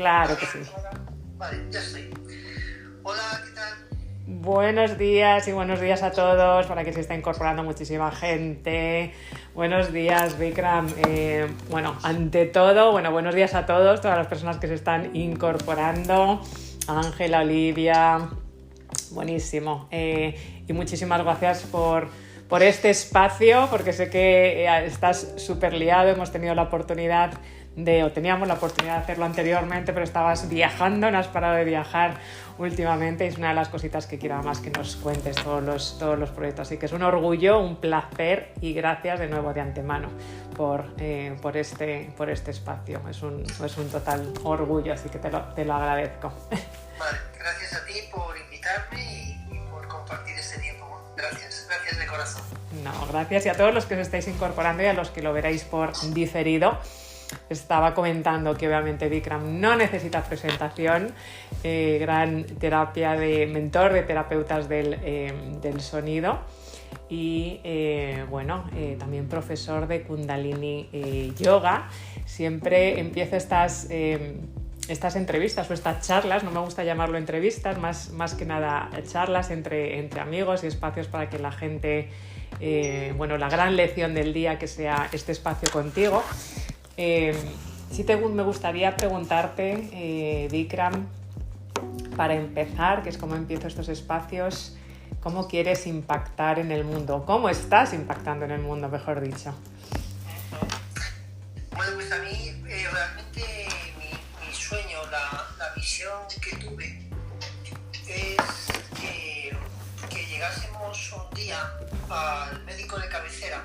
Claro que sí. Vale, ya estoy. Hola, ¿qué tal? Buenos días y buenos días a todos, para que se está incorporando muchísima gente. Buenos días, Vikram. Ante todo, buenos días a todas las personas que se están incorporando. Ángela, Olivia, buenísimo. Y muchísimas gracias por este espacio, porque sé que estás súper liado. Teníamos la oportunidad de hacerlo anteriormente, pero estabas viajando, no has parado de viajar últimamente, y es una de las cositas que quiero más que nos cuentes todos los proyectos. Así que es un orgullo, un placer, y gracias de nuevo de antemano por este espacio. Es un total orgullo, así que te lo agradezco. Vale, gracias a ti por invitarme y por compartir este tiempo. Gracias de corazón. No, gracias, y a todos los que os estáis incorporando y a los que lo veréis por diferido. Estaba comentando que obviamente Vikram no necesita presentación, gran mentor de terapeutas del sonido, y también profesor de Kundalini Yoga. Siempre empiezo estas entrevistas o estas charlas, no me gusta llamarlo entrevistas, más que nada charlas entre amigos y espacios para que la gente, la gran lección del día que sea este espacio contigo. Me gustaría preguntarte, Vikram, para empezar, que es como empiezo estos espacios, ¿cómo quieres impactar en el mundo? ¿Cómo estás impactando en el mundo, mejor dicho? Bueno, pues a mí realmente mi sueño, la visión que tuve es que llegásemos un día al médico de cabecera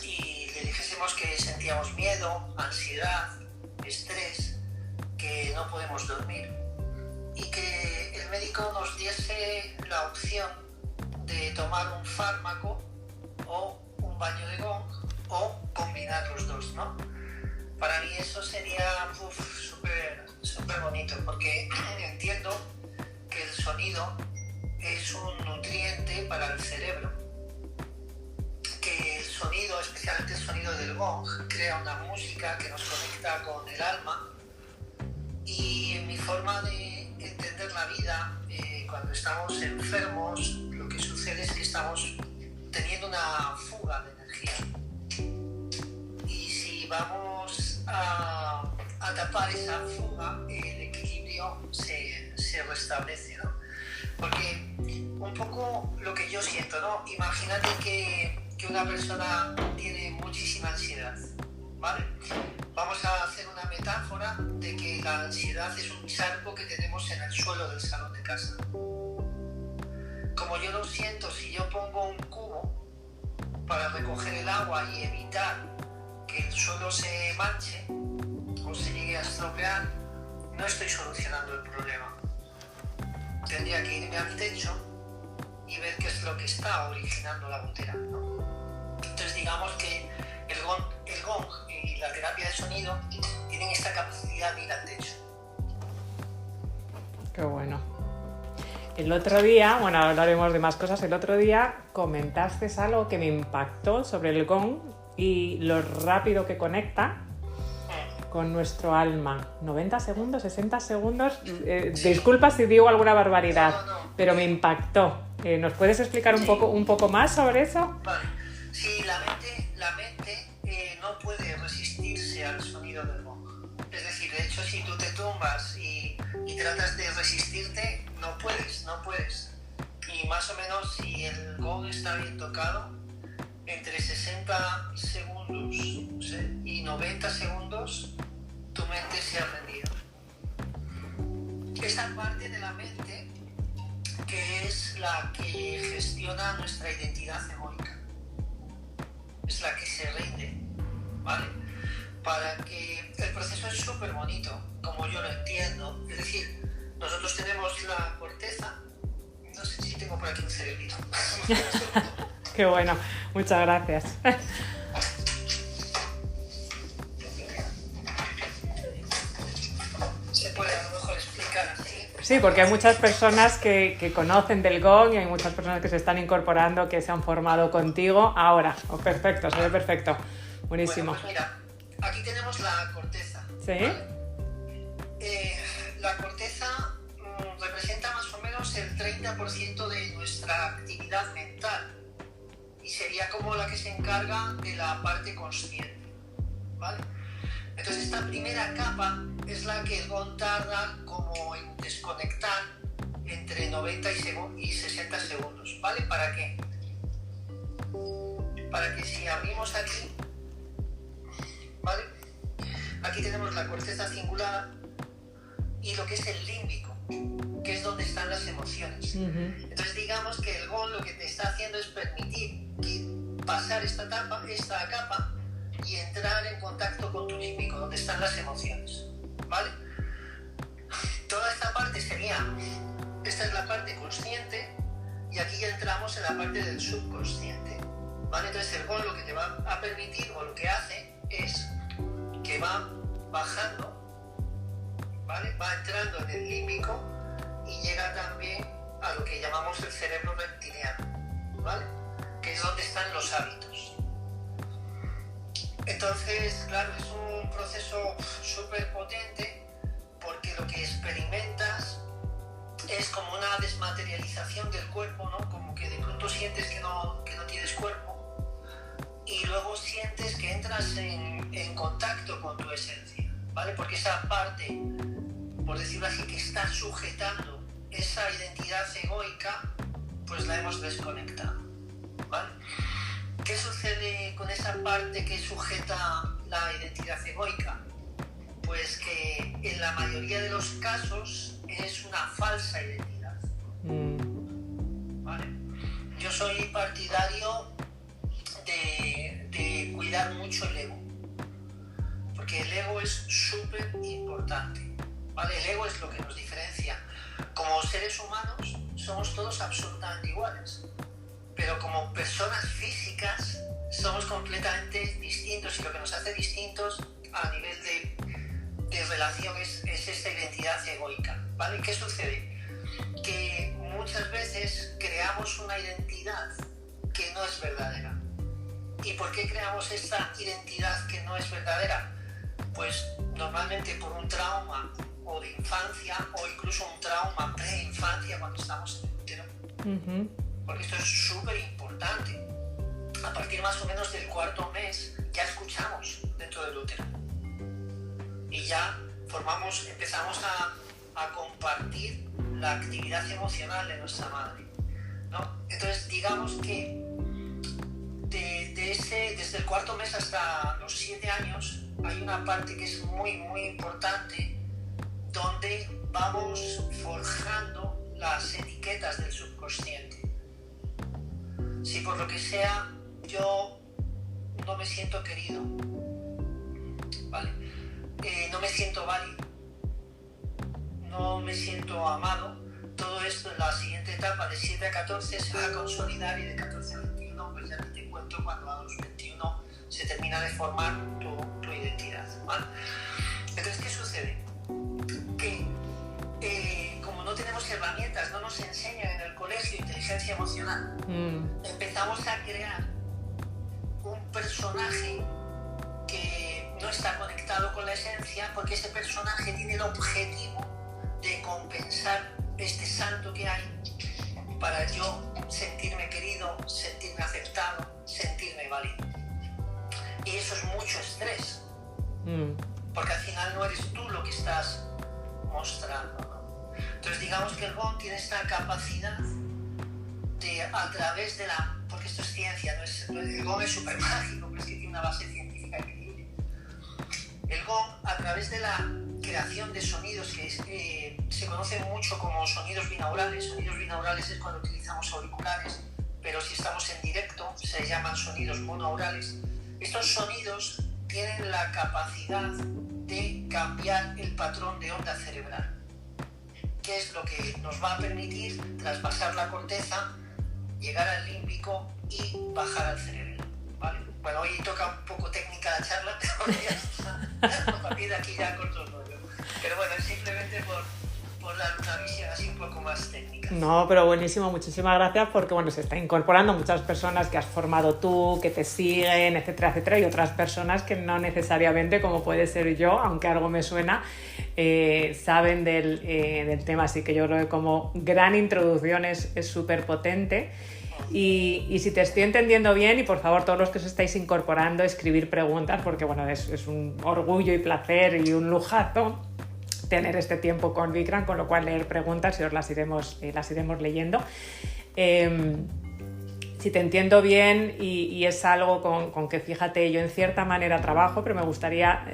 y le dijésemos que sentíamos miedo, ansiedad, estrés, que no podemos dormir, y que el médico nos diese la opción de tomar un fármaco o un baño de gong o combinar los dos, ¿no? Para mí eso sería súper bonito, porque entiendo que el sonido es un nutriente para el cerebro, que el sonido, especialmente el sonido del gong, crea una música que nos conecta con el alma. Y en mi forma de entender la vida, cuando estamos enfermos, lo que sucede es que estamos teniendo una fuga de energía, y si vamos a tapar esa fuga, el equilibrio se restablece, ¿no? Porque un poco lo que yo siento, ¿no? Imagínate que una persona tiene muchísima ansiedad, ¿vale? Vamos a hacer una metáfora de que la ansiedad es un charco que tenemos en el suelo del salón de casa. Como yo lo siento, si yo pongo un cubo para recoger el agua y evitar que el suelo se manche o se llegue a estropear, no estoy solucionando el problema. Tendría que irme al techo y ver qué es lo que está originando la gotera, ¿no? Entonces digamos que el gong y la terapia de sonido tienen esta capacidad de ir al techo. Qué bueno. El otro día, hablaremos de más cosas, el otro día comentaste algo que me impactó sobre el gong y lo rápido que conecta con nuestro alma. 90 segundos, 60 segundos. Disculpa si digo alguna barbaridad, pero me impactó. ¿Nos puedes explicar un poco más sobre eso? Vale. Sí, la mente no puede resistirse al sonido del gong. Es decir, de hecho, si tú te tumbas y tratas de resistirte, no puedes. Y más o menos, si el gong está bien tocado, entre 60 segundos y 90 segundos, tu mente se ha rendido. Esta parte de la mente que es la que gestiona nuestra identidad egóica, es la que se rinde, ¿vale? Para que el proceso es súper bonito, como yo lo entiendo. Es decir, nosotros tenemos la corteza, no sé si tengo por aquí un cerebrito. Qué bueno, muchas gracias. Se puede a lo mejor explicar así. Sí, porque hay muchas personas que conocen del gong y hay muchas personas que se están incorporando, que se han formado contigo ahora. Perfecto, se ve perfecto. Buenísimo. Bueno, pues mira, aquí tenemos la corteza. ¿Sí? ¿Vale? la corteza representa más o menos el 30% de nuestra actividad mental y sería como la que se encarga de la parte consciente, ¿vale? Entonces esta primera capa es la que el GON tarda como en desconectar entre 90 y 60 segundos, ¿vale? ¿Para qué? Para que si abrimos aquí, ¿vale? Aquí tenemos la corteza cingulada y lo que es el límbico, que es donde están las emociones. Entonces digamos que el GON lo que te está haciendo es permitir pasar esta capa y entrar en contacto con tu límbico, donde están las emociones, ¿vale? Toda esta parte esta es la parte consciente y aquí ya entramos en la parte del subconsciente, ¿vale? Entonces el GON lo que te va a permitir o lo que hace es que va bajando, ¿vale? Va entrando en el límbico y llega también a lo que llamamos el cerebro reptiliano, ¿vale? Que es donde están los hábitos. Entonces, claro, es un proceso súper potente porque lo que experimentas es como una desmaterialización del cuerpo, ¿no? Como que de pronto sientes que no tienes cuerpo y luego sientes que entras en contacto con tu esencia, ¿vale? Porque esa parte, por decirlo así, que está sujetando esa identidad egoica, pues la hemos desconectado, ¿vale? ¿Qué sucede con esa parte que sujeta la identidad egoica? Pues que en la mayoría de los casos es una falsa identidad, ¿vale? Yo soy partidario de cuidar mucho el ego, porque el ego es súper importante, ¿vale? El ego es lo que nos diferencia. Como seres humanos somos todos absolutamente iguales, pero como personas físicas somos completamente distintos y lo que nos hace distintos a nivel de relación es esta identidad egoica, ¿vale? ¿Qué sucede? Que muchas veces creamos una identidad que no es verdadera. ¿Y por qué creamos esta identidad que no es verdadera? Pues normalmente por un trauma o de infancia o incluso un trauma pre-infancia cuando estamos en el útero. Porque esto es súper importante. A partir más o menos del 4.º mes ya escuchamos dentro del útero y ya empezamos a compartir la actividad emocional de nuestra madre, ¿no? Entonces digamos que desde el 4.º mes hasta los 7 años hay una parte que es muy muy importante donde vamos forjando las etiquetas del subconsciente. Si por lo que sea yo no me siento querido, ¿vale? No me siento válido, no me siento amado, todo esto en la siguiente etapa de 7 a 14 se va a consolidar y de 14 a 21 pues ya te cuento cuando a los 21 se termina de formar tu identidad, ¿vale? Entonces, ¿qué sucede? Que como no tenemos herramientas, no nos enseñan en el colegio inteligencia emocional, empezamos a crear un personaje que no está conectado con la esencia porque ese personaje tiene el objetivo de compensar este salto que hay para yo sentirme querido, sentirme aceptado, sentirme válido. Y eso es mucho estrés, porque al final no eres tú lo que estás mostrando, ¿no? Entonces digamos que el GON tiene esta capacidad de, a través de porque esto es ciencia, el GON es súper mágico, pero es que tiene una base científica increíble. El GON, a través de la creación de sonidos que se conocen mucho como sonidos binaurales. Sonidos binaurales es cuando utilizamos auriculares, pero si estamos en directo se llaman sonidos monoaurales. Estos sonidos tienen la capacidad de cambiar el patrón de onda cerebral, que es lo que nos va a permitir traspasar la corteza, llegar al límbico y bajar al cerebro, ¿vale? Bueno, hoy toca un poco técnica la charla, pero ya está. A partir de aquí ya corto el rollo. Pero bueno, es simplemente por por dar una visión así un poco más técnica. No, pero buenísimo, muchísimas gracias porque bueno, se está incorporando muchas personas que has formado tú, que te siguen, etcétera, etcétera, y otras personas que no necesariamente, como puede ser yo, aunque algo me suena, saben del tema, así que yo creo que como gran introducción es súper potente. Y si te estoy entendiendo bien, y por favor todos los que os estáis incorporando, escribir preguntas, porque bueno, es un orgullo y placer y un lujazo tener este tiempo con Vikram, con lo cual leer preguntas y os las iremos leyendo. Si te entiendo bien, y es algo con que, fíjate, yo en cierta manera trabajo, pero me gustaría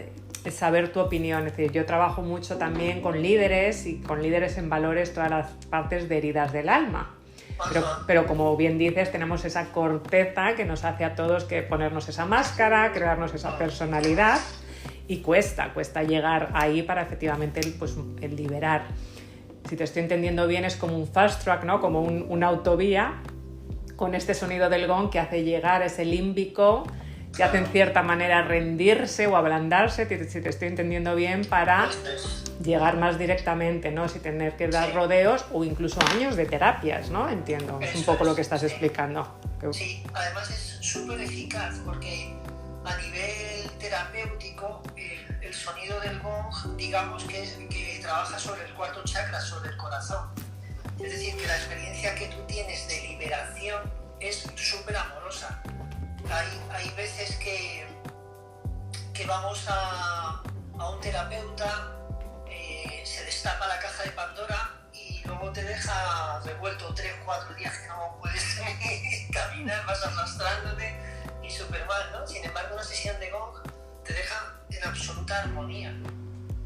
saber tu opinión. Es decir, yo trabajo mucho también con líderes y con líderes en valores, todas las partes de heridas del alma. Pero como bien dices, tenemos esa corteza que nos hace a todos que ponernos esa máscara, crearnos esa personalidad, y cuesta llegar ahí para efectivamente el liberar. Si te estoy entendiendo bien, es como un fast track, ¿no? Como una autovía con este sonido del gong que hace llegar ese límbico, que hace en cierta manera rendirse o ablandarse, si te estoy entendiendo bien, para llegar más directamente, ¿no? Sin tener que dar rodeos o incluso años de terapias, ¿no? Entiendo, es un poco lo que estás explicando. Sí, además es súper eficaz porque a nivel terapéutico el sonido del gong, digamos que trabaja sobre el cuarto chakra, sobre el corazón. Es decir, que la experiencia que tú tienes de liberación es súper amorosa. Hay veces que vamos a un terapeuta, se destapa la caja de Pandora y luego te deja revuelto 3 o 4 días que no puedes caminar, vas arrastrándote y súper mal, ¿no? Sin embargo, una sesión de gong te deja en absoluta armonía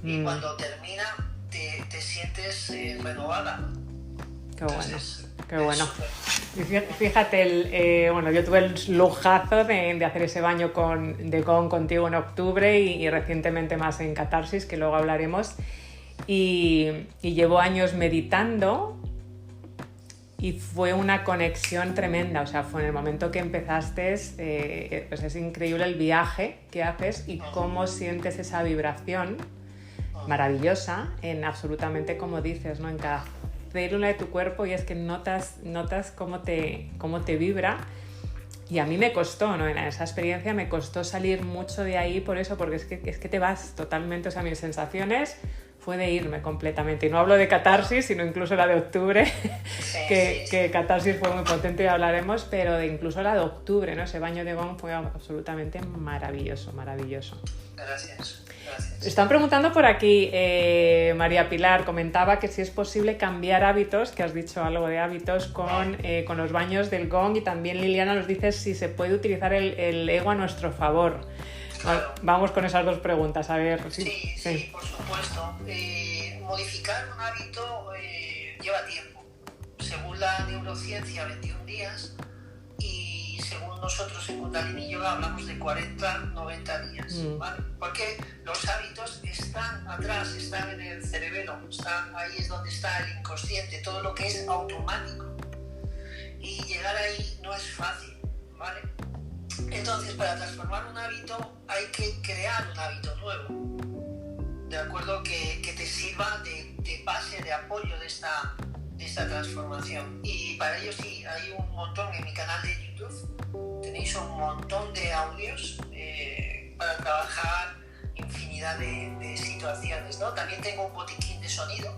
y cuando termina te sientes renovada. Qué bueno. Qué bueno. Fíjate, bueno, yo tuve el lujazo de hacer ese baño de gong contigo en octubre y recientemente más en Catarsis, que luego hablaremos. Y llevo años meditando y fue una conexión tremenda. O sea, fue en el momento que empezaste, pues es increíble el viaje que haces y cómo sientes esa vibración maravillosa en absolutamente, como dices, ¿no? En cada célula de tu cuerpo, y es que notas cómo te vibra. Y a mí me costó, ¿no? En esa experiencia me costó salir mucho de ahí por eso, porque es que te vas totalmente. O sea, mis sensaciones fue de irme completamente. Y no hablo de Catarsis, sino incluso la de octubre, que Catarsis fue muy potente y hablaremos, pero incluso la de octubre, ¿no? Ese baño de gong fue absolutamente maravilloso, maravilloso. Gracias. Están preguntando por aquí, María Pilar comentaba que si es posible cambiar hábitos, que has dicho algo de hábitos, con los baños del gong, y también Liliana nos dice si se puede utilizar el ego a nuestro favor. Claro. Vamos con esas dos preguntas, a ver. Sí, por supuesto. Modificar un hábito lleva tiempo. Según la neurociencia, 21 días, y según nosotros en Kundalini Yoga hablamos de 40-90 días, ¿vale? Porque los hábitos están atrás, están en el cerebelo, ahí es donde está el inconsciente, todo lo que es automático. Y llegar ahí no es fácil, ¿vale? Entonces, para transformar un hábito hay que crear un hábito nuevo, ¿de acuerdo? Que te sirva de base, de apoyo de esta transformación. Y para ello sí, hay un montón en mi canal de YouTube, tenéis un montón de audios para trabajar infinidad de situaciones, ¿no? También tengo un botiquín de sonido.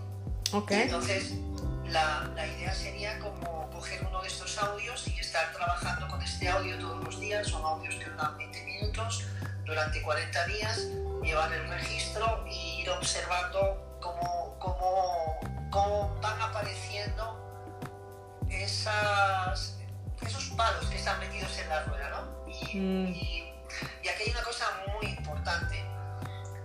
Okay. Entonces, la idea sería como coger uno de estos audios y estar trabajando con este audio todos los días. Son audios que duran 20 minutos durante 40 días, llevar el registro y ir observando cómo van apareciendo esos palos que están metidos en la rueda, ¿no? Y aquí hay una cosa muy importante,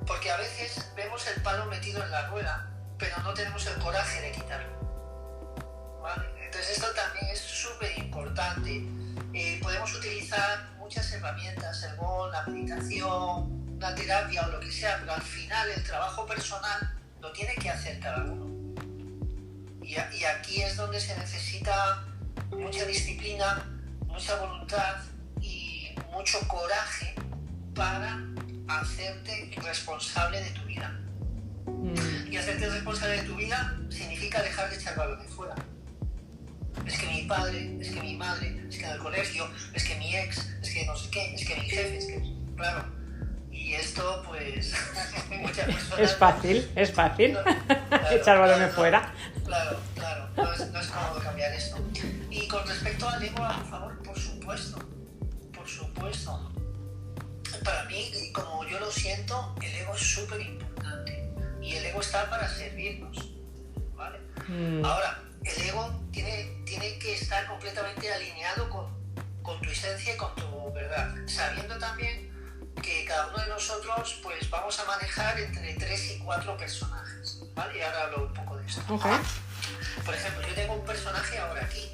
porque a veces vemos el palo metido en la rueda, pero no tenemos el coraje de quitarlo, ¿vale? Entonces esto también es súper importante. Podemos utilizar muchas herramientas, el gong, la meditación, la terapia o lo que sea, pero al final el trabajo personal lo tiene que hacer cada uno. Y aquí es donde se necesita mucha disciplina, mucha voluntad y mucho coraje para hacerte responsable de tu vida. Y hacerte responsable de tu vida significa dejar de echar balones fuera. Es que mi padre, es que mi madre, es que en el colegio, es que mi ex, es que no sé qué, es que mi jefe, es que... Claro. Y esto, pues, muchas personas... Es fácil. Claro, echar balones fuera. Claro. No es cómodo cambiar esto. Y con respecto al ego, a favor, por supuesto. Para mí, como yo lo siento, el ego es súper importante. Y el ego está para servirnos, ¿vale? Ahora, el ego tiene que estar completamente alineado con tu esencia y con tu verdad, sabiendo también que cada uno de nosotros pues vamos a manejar entre 3 y 4 personajes, ¿vale? Y ahora hablo un poco de esto. Okay. Por ejemplo, yo tengo un personaje ahora aquí,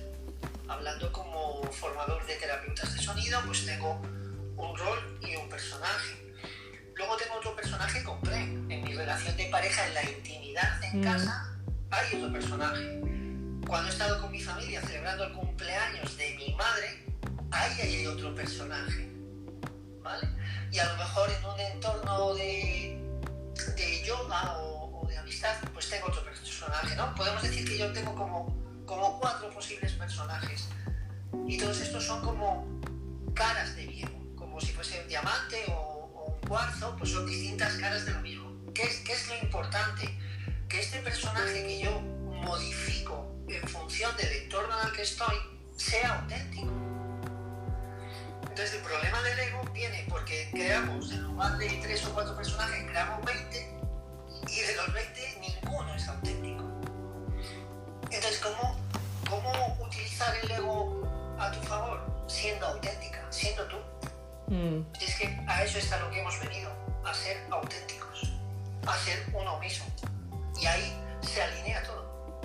hablando como formador de terapeutas de sonido, pues tengo un rol y un personaje. Luego tengo otro personaje completo. En mi relación de pareja, en la intimidad en casa, hay otro personaje. Cuando he estado con mi familia celebrando el cumpleaños de mi madre, ahí hay otro personaje, ¿vale? Y a lo mejor en un entorno de yoga o de amistad, pues tengo otro personaje, ¿no? Podemos decir que yo tengo como 4 posibles personajes. Y todos estos son como caras de viejo, como si fuese un diamante o un cuarzo, pues son distintas caras de lo mismo. ¿Qué es lo importante? Que este personaje que yo modifico en función del entorno en el que estoy sea auténtico. Entonces el problema del ego viene porque creamos, en lugar de 3 o 4 personajes, creamos 20 y de los 20 ninguno es auténtico. Entonces, ¿cómo utilizar el ego a tu favor? Siendo auténtica, siendo tú. Es que a eso es a lo que hemos venido, a ser auténticos, a ser uno mismo. Y ahí se alinea todo.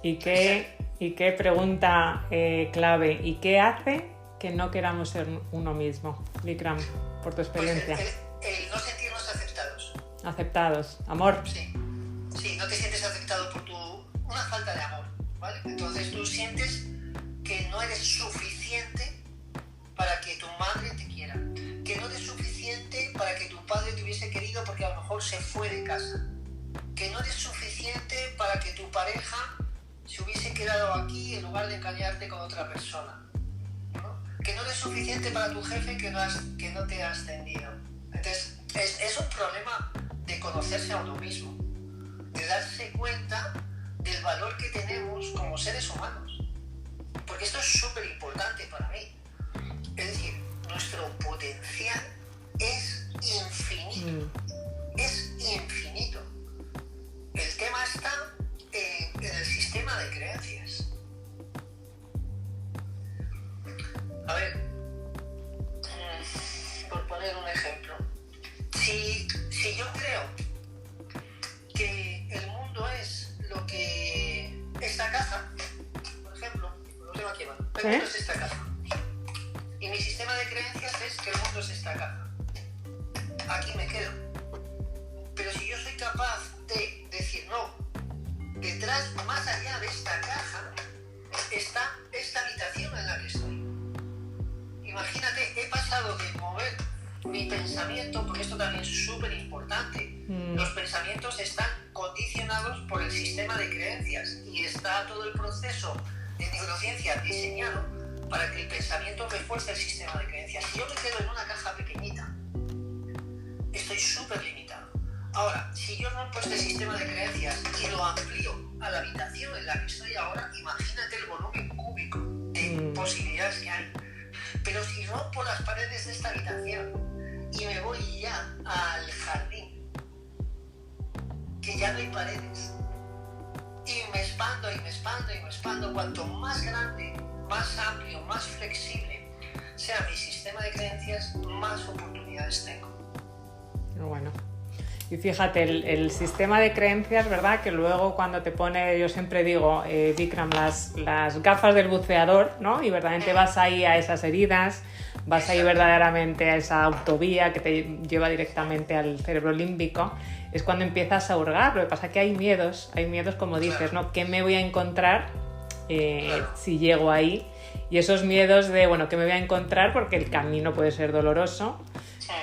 ¿Y qué pregunta clave? ¿Y qué hace que no queramos ser uno mismo? Vikram, por tu experiencia. Pues el no sentirnos aceptados. Aceptados. Amor. Sí, no te sientes aceptado por una falta de amor, ¿vale? Entonces tú sientes que no eres suficiente para que tu madre te quiera, que no eres suficiente para que tu padre te hubiese querido porque a lo mejor se fue de casa, que no eres suficiente para que tu pareja se hubiese quedado aquí en lugar de engañarte con otra persona, ¿no? Que no eres suficiente para tu jefe que no te ha ascendido. Entonces es un problema de conocerse a uno mismo, de darse cuenta del valor que tenemos como seres humanos, porque esto es súper importante para mí. Es decir, nuestro potencial es infinito, es infinito. El tema está en el sistema de creencias. A ver, por poner un ejemplo, si yo creo que el mundo es lo que esta casa, por ejemplo, lo tengo aquí abajo, el mundo es esta casa, y mi sistema de creencias es que el mundo es esta casa, aquí me quedo. Pero si yo soy capaz de decir no, detrás, más allá de esta caja, está esta habitación en la que estoy. Imagínate, he pasado de mover mi pensamiento, porque esto también es súper importante. Los pensamientos están condicionados por el sistema de creencias y está todo el proceso de neurociencia diseñado para que el pensamiento refuerce el sistema de creencias. Si yo me quedo en una caja pequeñita, estoy súper limitado. Ahora, si yo rompo este sistema de creencias y lo amplío a la habitación en la que estoy ahora, imagínate el volumen cúbico de posibilidades que hay. Pero si rompo las paredes de esta habitación y me voy ya al jardín, que ya no hay paredes, y me expando y me expando y me expando, cuanto más grande, más amplio, más flexible sea mi sistema de creencias, más oportunidades tengo. Bueno. Y fíjate, el sistema de creencias, ¿verdad? Que luego cuando te pone, yo siempre digo, Vikram, las gafas del buceador, ¿no? Y verdaderamente vas ahí a esas heridas, vas ahí verdaderamente a esa autovía que te lleva directamente al cerebro límbico, es cuando empiezas a hurgar. Lo que pasa es que hay miedos como dices, ¿no? ¿Qué me voy a encontrar si llego ahí? y esos miedos de, bueno, ¿qué me voy a encontrar? Porque el camino puede ser doloroso,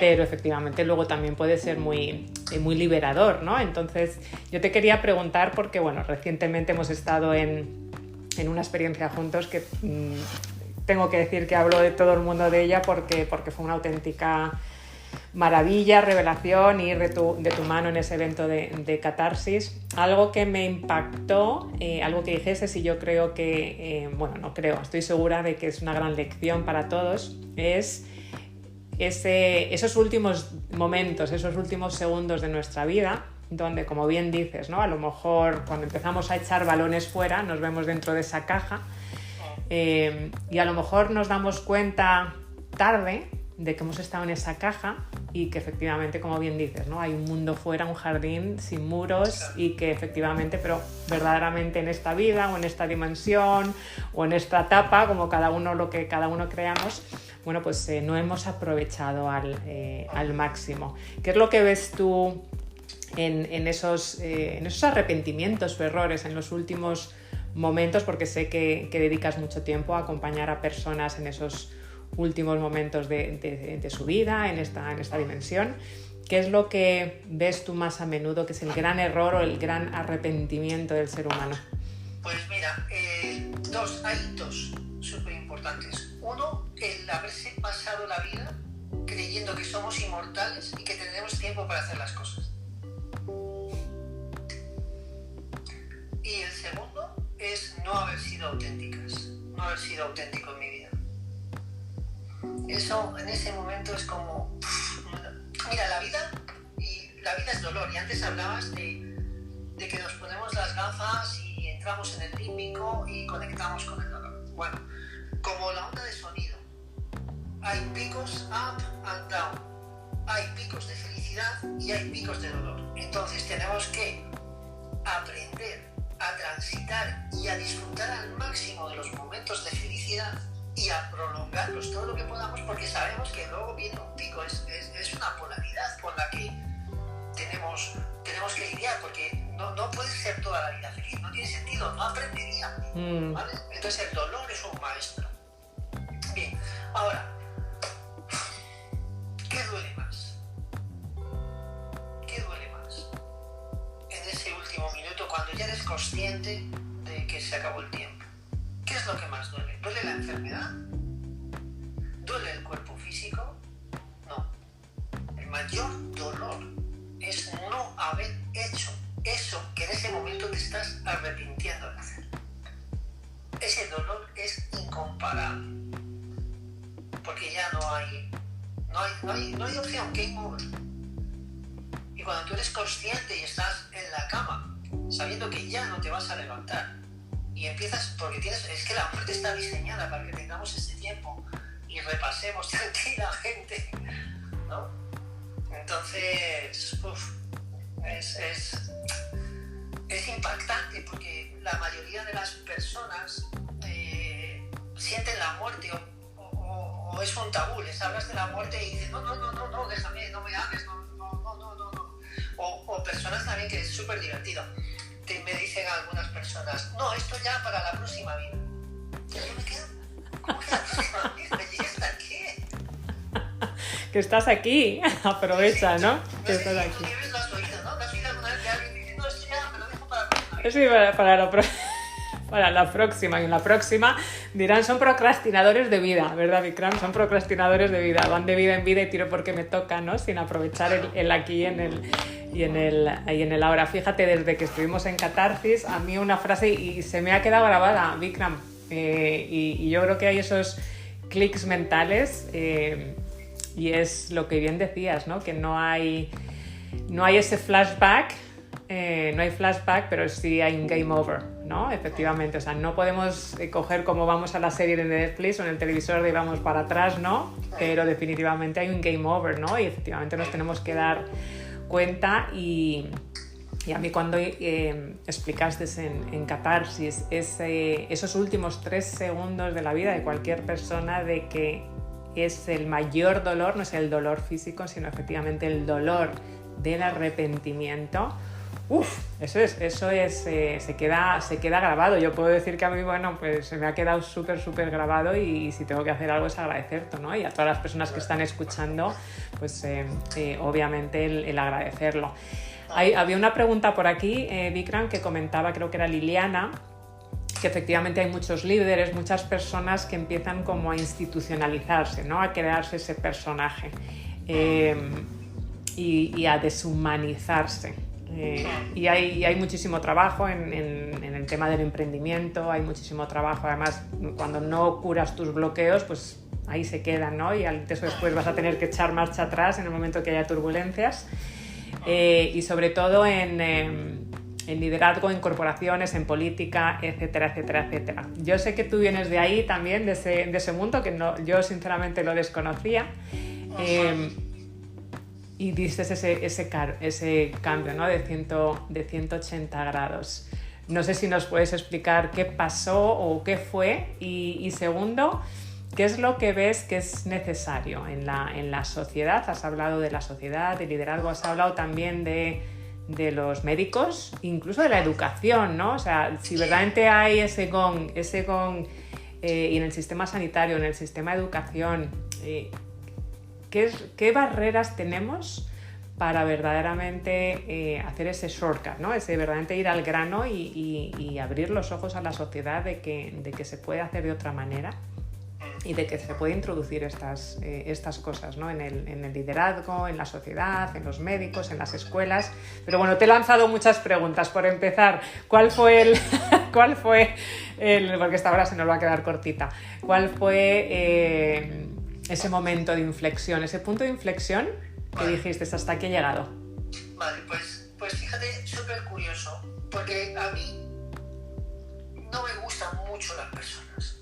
pero efectivamente luego también puede ser muy liberador, ¿no? Entonces yo te quería preguntar, porque bueno, recientemente hemos estado en una experiencia juntos que tengo que decir que hablo de todo el mundo de ella porque fue una auténtica maravilla, revelación, ir de tu mano en ese evento de catarsis. Algo que me impactó, algo que dijese, y yo creo que, estoy segura de que es una gran lección para todos, es esos últimos momentos, esos últimos segundos de nuestra vida, donde, como bien dices, ¿no? A lo mejor cuando empezamos a echar balones fuera, nos vemos dentro de esa caja y a lo mejor nos damos cuenta tarde de que hemos estado en esa caja y que efectivamente, como bien dices, ¿no? Hay un mundo fuera, un jardín sin muros, y que efectivamente, pero verdaderamente en esta vida o en esta dimensión o en esta etapa, como lo que cada uno creamos, bueno, pues no hemos aprovechado al máximo. ¿Qué es lo que ves tú en esos arrepentimientos o errores en los últimos momentos? Porque sé que dedicas mucho tiempo a acompañar a personas en esos últimos momentos de su vida, en esta dimensión. ¿Qué es lo que ves tú más a menudo que es el gran error o el gran arrepentimiento del ser humano? Pues mira, hay dos súper importantes. Uno, el haberse pasado la vida creyendo que somos inmortales y que tendremos tiempo para hacer las cosas. Y el segundo es no haber sido auténticas, no haber sido auténtico en mi vida. Eso en ese momento es como, mira, la vida es dolor, y antes hablabas de que nos ponemos las gafas y entramos en el límbico y conectamos con el dolor. Bueno, como la onda de sonido, hay picos up and down, hay picos de felicidad y hay picos de dolor. Entonces tenemos que aprender a transitar y a disfrutar al máximo de los momentos de felicidad y a prolongarlos todo lo que podamos, porque sabemos que luego viene un pico, es una polaridad con la que tenemos que lidiar, porque no puede ser toda la vida feliz, no tiene sentido, no aprenderíamos, ¿vale? Entonces el dolor es un maestro. Bien, ahora, ¿qué duele más? ¿Qué duele más? En ese último minuto, cuando ya eres consciente de que se acabó el tiempo, ¿qué es lo que más duele? ¿Duele la enfermedad? ¿Duele el cuerpo físico? No. El mayor dolor es no haber hecho eso que en ese momento te estás arrepintiendo de hacer. Ese dolor es incomparable, porque ya no hay opción, game over. Y cuando tú eres consciente y estás en la cama, sabiendo que ya no te vas a levantar, y empiezas, porque es que la muerte está diseñada para que tengamos ese tiempo y repasemos tranquilamente, ¿no? Entonces, es impactante, porque la mayoría de las personas sienten la muerte o es un tabú. Les hablas de la muerte y dicen, no, déjame, no me hables, no. O personas también que es súper divertido. Me dicen algunas personas, no, esto ya para la próxima vida. Y yo me quedo, ¿cómo que la próxima vida? ¿Y hasta qué? Que estás aquí, aprovecha, ¿no? Que No sé estás si aquí. tú lo has oído, ¿no? ¿Te has oído alguna vez de alguien diciendo, esto ya me lo dejo para la próxima vida? Sí, para la próxima. Y en la próxima dirán, son procrastinadores de vida, ¿verdad, Vikram? Son procrastinadores de vida. Van de vida en vida y tiro porque me toca, ¿no? Sin aprovechar el aquí y en el ahora. Fíjate, desde que estuvimos en Catarsis, a mí una frase, y se me ha quedado grabada, Vikram, y yo creo que hay esos clics mentales, y es lo que bien decías, ¿no? Que no hay ese flashback, no hay flashback, pero sí hay un game over, ¿no? Efectivamente, o sea, no podemos coger como vamos a la serie de Netflix o en el televisor de vamos para atrás, ¿no? Pero definitivamente hay un game over, ¿no? Y efectivamente nos tenemos que dar cuenta, y a mí cuando explicaste en Catarsis esos últimos 3 segundos de la vida de cualquier persona, de que es el mayor dolor, no es el dolor físico, sino efectivamente el dolor del arrepentimiento, Se queda grabado. Yo puedo decir que a mí, bueno, pues se me ha quedado súper, súper grabado y si tengo que hacer algo es agradecerte, ¿no? Y a todas las personas que están escuchando, pues obviamente el agradecerlo. Había una pregunta por aquí, Vikram, que comentaba, creo que era Liliana, que efectivamente hay muchos líderes, muchas personas que empiezan como a institucionalizarse, ¿no? A crearse ese personaje y a deshumanizarse. Y hay muchísimo trabajo en el tema del emprendimiento, hay muchísimo trabajo, además cuando no curas tus bloqueos, pues ahí se quedan, ¿no? Y antes o después vas a tener que echar marcha atrás en el momento que haya turbulencias. Y sobre todo en liderazgo, en corporaciones, en política, etcétera, etcétera, etcétera. Yo sé que tú vienes de ahí también, de ese mundo, que yo sinceramente lo desconocía. Y diste ese cambio, ¿no? de 180 grados. No sé si nos puedes explicar qué pasó o qué fue. Y segundo, ¿qué es lo que ves que es necesario en la sociedad? Has hablado de la sociedad, de liderazgo, has hablado también de los médicos, incluso de la educación, ¿no? O sea, si verdaderamente hay ese gong y en el sistema sanitario, en el sistema de educación, ¿qué barreras tenemos para verdaderamente hacer ese shortcut, ¿no? Ese verdaderamente ir al grano y abrir los ojos a la sociedad de que se puede hacer de otra manera y de que se puede introducir estas cosas, ¿no? en el liderazgo, en la sociedad, en los médicos, en las escuelas. Pero bueno, te he lanzado muchas preguntas. Por empezar, ¿cuál fue porque esta hora se nos va a quedar cortita, ¿cuál fue ese momento de inflexión, ese punto de inflexión que dijiste, hasta aquí he llegado? Vale, pues fíjate, súper curioso, porque a mí no me gustan mucho las personas.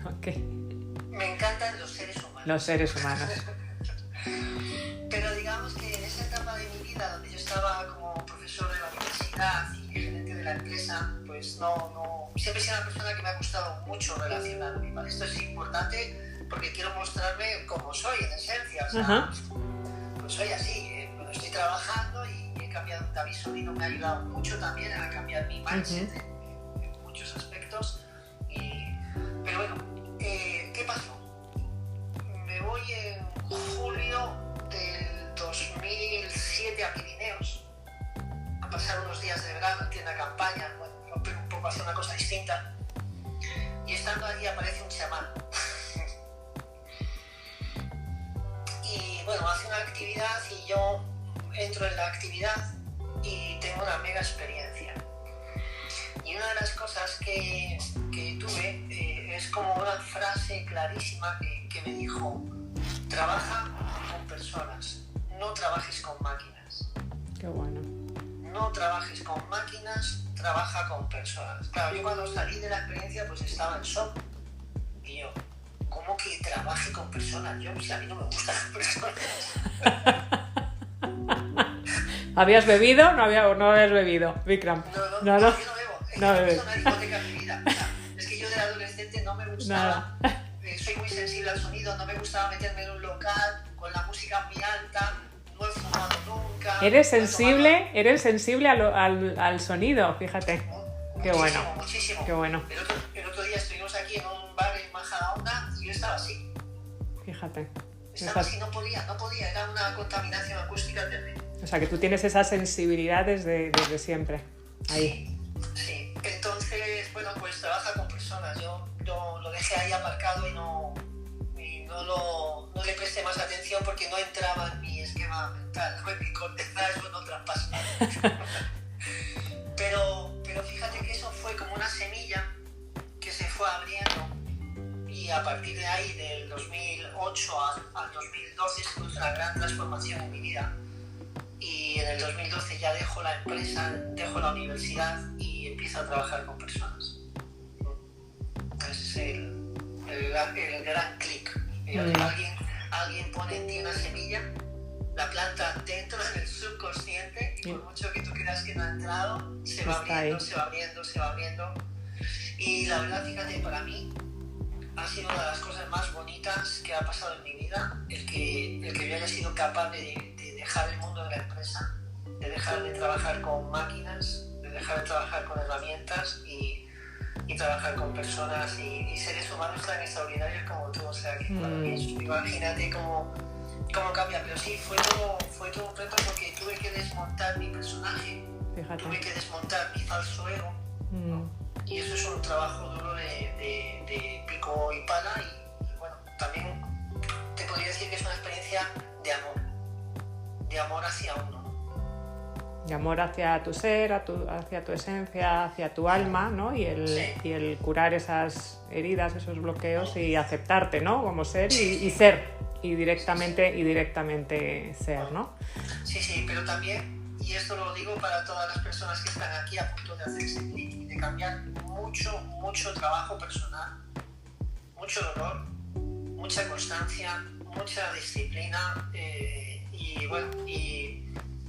Ok. Me encantan los seres humanos. Los seres humanos. Pero digamos que en esa etapa de mi vida, donde yo estaba como profesor de la universidad y gerente de la empresa, pues no siempre he sido una persona que me ha gustado mucho relacionarme, ¿vale? Esto es importante porque quiero mostrarme como soy, en esencia. O sea, pues soy así, estoy trabajando y he cambiado. David Solino me ha ayudado mucho también a cambiar mi mindset en muchos aspectos. Pero bueno, ¿qué pasó? Me voy en julio del 2007 a Pirineos a pasar unos días de verano en tienda campaña, bueno, romper un poco, hacer una cosa distinta. Y estando allí aparece un chamán. Y bueno, hace una actividad y yo entro en la actividad y tengo una mega experiencia. Y una de las cosas que tuve es como una frase clarísima que me dijo: trabaja con personas, no trabajes con máquinas. Qué bueno. No trabajes con máquinas, trabaja con personas. Claro, yo cuando salí de la experiencia pues estaba en shock. Y yo, ¿cómo que trabaje con personas? Yo, si a mí no me gustan las personas. ¿Habías bebido? No habías bebido, Vikram. No, yo no bebo. No bebes. Es una discoteca en mi vida. O sea, es que yo de adolescente no me gustaba. Soy muy sensible al sonido, no me gustaba meterme en un local con la música muy alta, no he fumado nunca. ¿Eres sensible al sonido? Fíjate. Qué bueno. Muchísimo. Qué bueno. El otro día estuvimos aquí en un bar en Majadahonda y yo estaba así. Fíjate. Estaba así, no podía, era una contaminación acústica terrible. O sea, que tú tienes esa sensibilidad desde siempre. Ahí. Sí. Entonces, bueno, pues trabaja con personas. Yo lo dejé ahí aparcado y no le presté más atención porque no entraba en mi esquema mental, no en mi corteza, eso no traspasa. Pero fíjate que eso fue como una semilla que se fue abriendo y a partir de ahí, del 2008 al 2012, se produjo una gran transformación en mi vida. Y en el 2012 ya dejo la empresa, dejo la universidad y empiezo a trabajar con personas. Ese es el gran clic. Alguien pone en ti una semilla, la planta dentro en el subconsciente y por mucho que tú creas que no ha entrado, se va abriendo. Y la verdad, fíjate, para mí ha sido una de las cosas más bonitas que ha pasado en mi vida, el que yo haya sido capaz de dejar el mundo de la empresa, de dejar de trabajar con máquinas, de dejar de trabajar con herramientas y trabajar con personas y seres humanos tan extraordinarios como tú. O sea, que para mí imagínate cómo cambia. Pero sí, fue todo un reto porque tuve que desmontar mi personaje. Fíjate. Tuve que desmontar mi falso ego. Y eso es un trabajo duro de pico y pala. Y bueno, también te podría decir que es una experiencia de amor hacia uno. De amor hacia tu ser, hacia tu esencia, hacia tu alma, ¿no? Y el curar esas heridas, esos bloqueos y aceptarte, ¿no? Como ser y ser, y directamente ser, ¿no? Sí, pero también, y esto lo digo para todas las personas que están aquí a punto de hacerse clic y de cambiar, mucho trabajo personal, mucho dolor, mucha constancia, mucha disciplina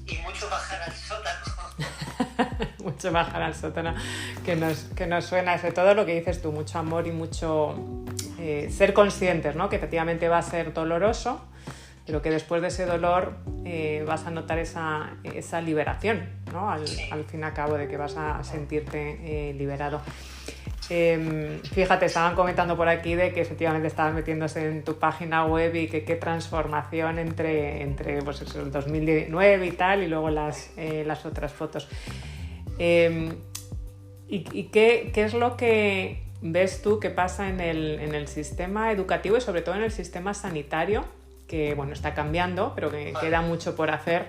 y mucho bajar al sótano. Mucho bajar al sótano, que nos suena, sobre todo lo que dices tú, mucho amor y mucho ser conscientes, ¿no? Que efectivamente va a ser doloroso, pero que después de ese dolor vas a notar esa liberación, ¿no? Al fin y al cabo, de que vas a sentirte liberado. Fíjate, estaban comentando por aquí de que efectivamente estabas metiéndose en tu página web y que qué transformación entre pues eso, el 2019 y tal, y luego las otras fotos. ¿Y qué es lo que ves tú que pasa en el sistema educativo y sobre todo en el sistema sanitario, que bueno, está cambiando, pero que queda mucho por hacer?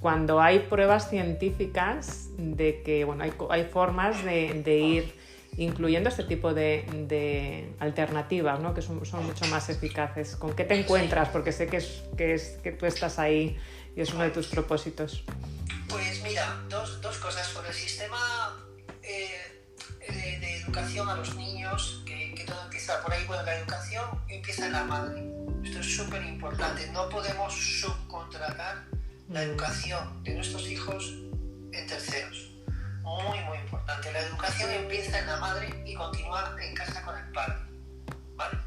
Cuando hay pruebas científicas de que bueno, hay formas de ir incluyendo este tipo de alternativas, ¿no? Que son mucho más eficaces. ¿Con qué te encuentras? Porque sé que tú estás ahí y es uno de tus propósitos. Pues mira, dos cosas sobre el sistema de educación a los niños, que todo empieza por ahí. Bueno, la educación empieza en la madre. Esto es súper importante. No podemos subcontratar la educación de nuestros hijos en terceros. Muy importante. La educación empieza en la madre y continúa en casa con el padre, ¿vale?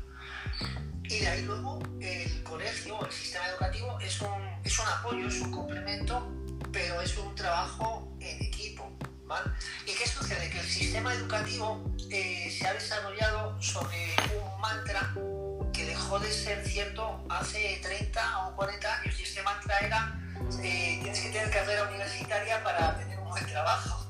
Y de ahí luego el colegio, el sistema educativo es un apoyo, es un complemento, pero es un trabajo en equipo, ¿vale? ¿Y qué sucede? Que el sistema educativo se ha desarrollado sobre un mantra que dejó de ser cierto hace 30 o 40 años, y este mantra era tienes que tener carrera universitaria para tener un buen trabajo.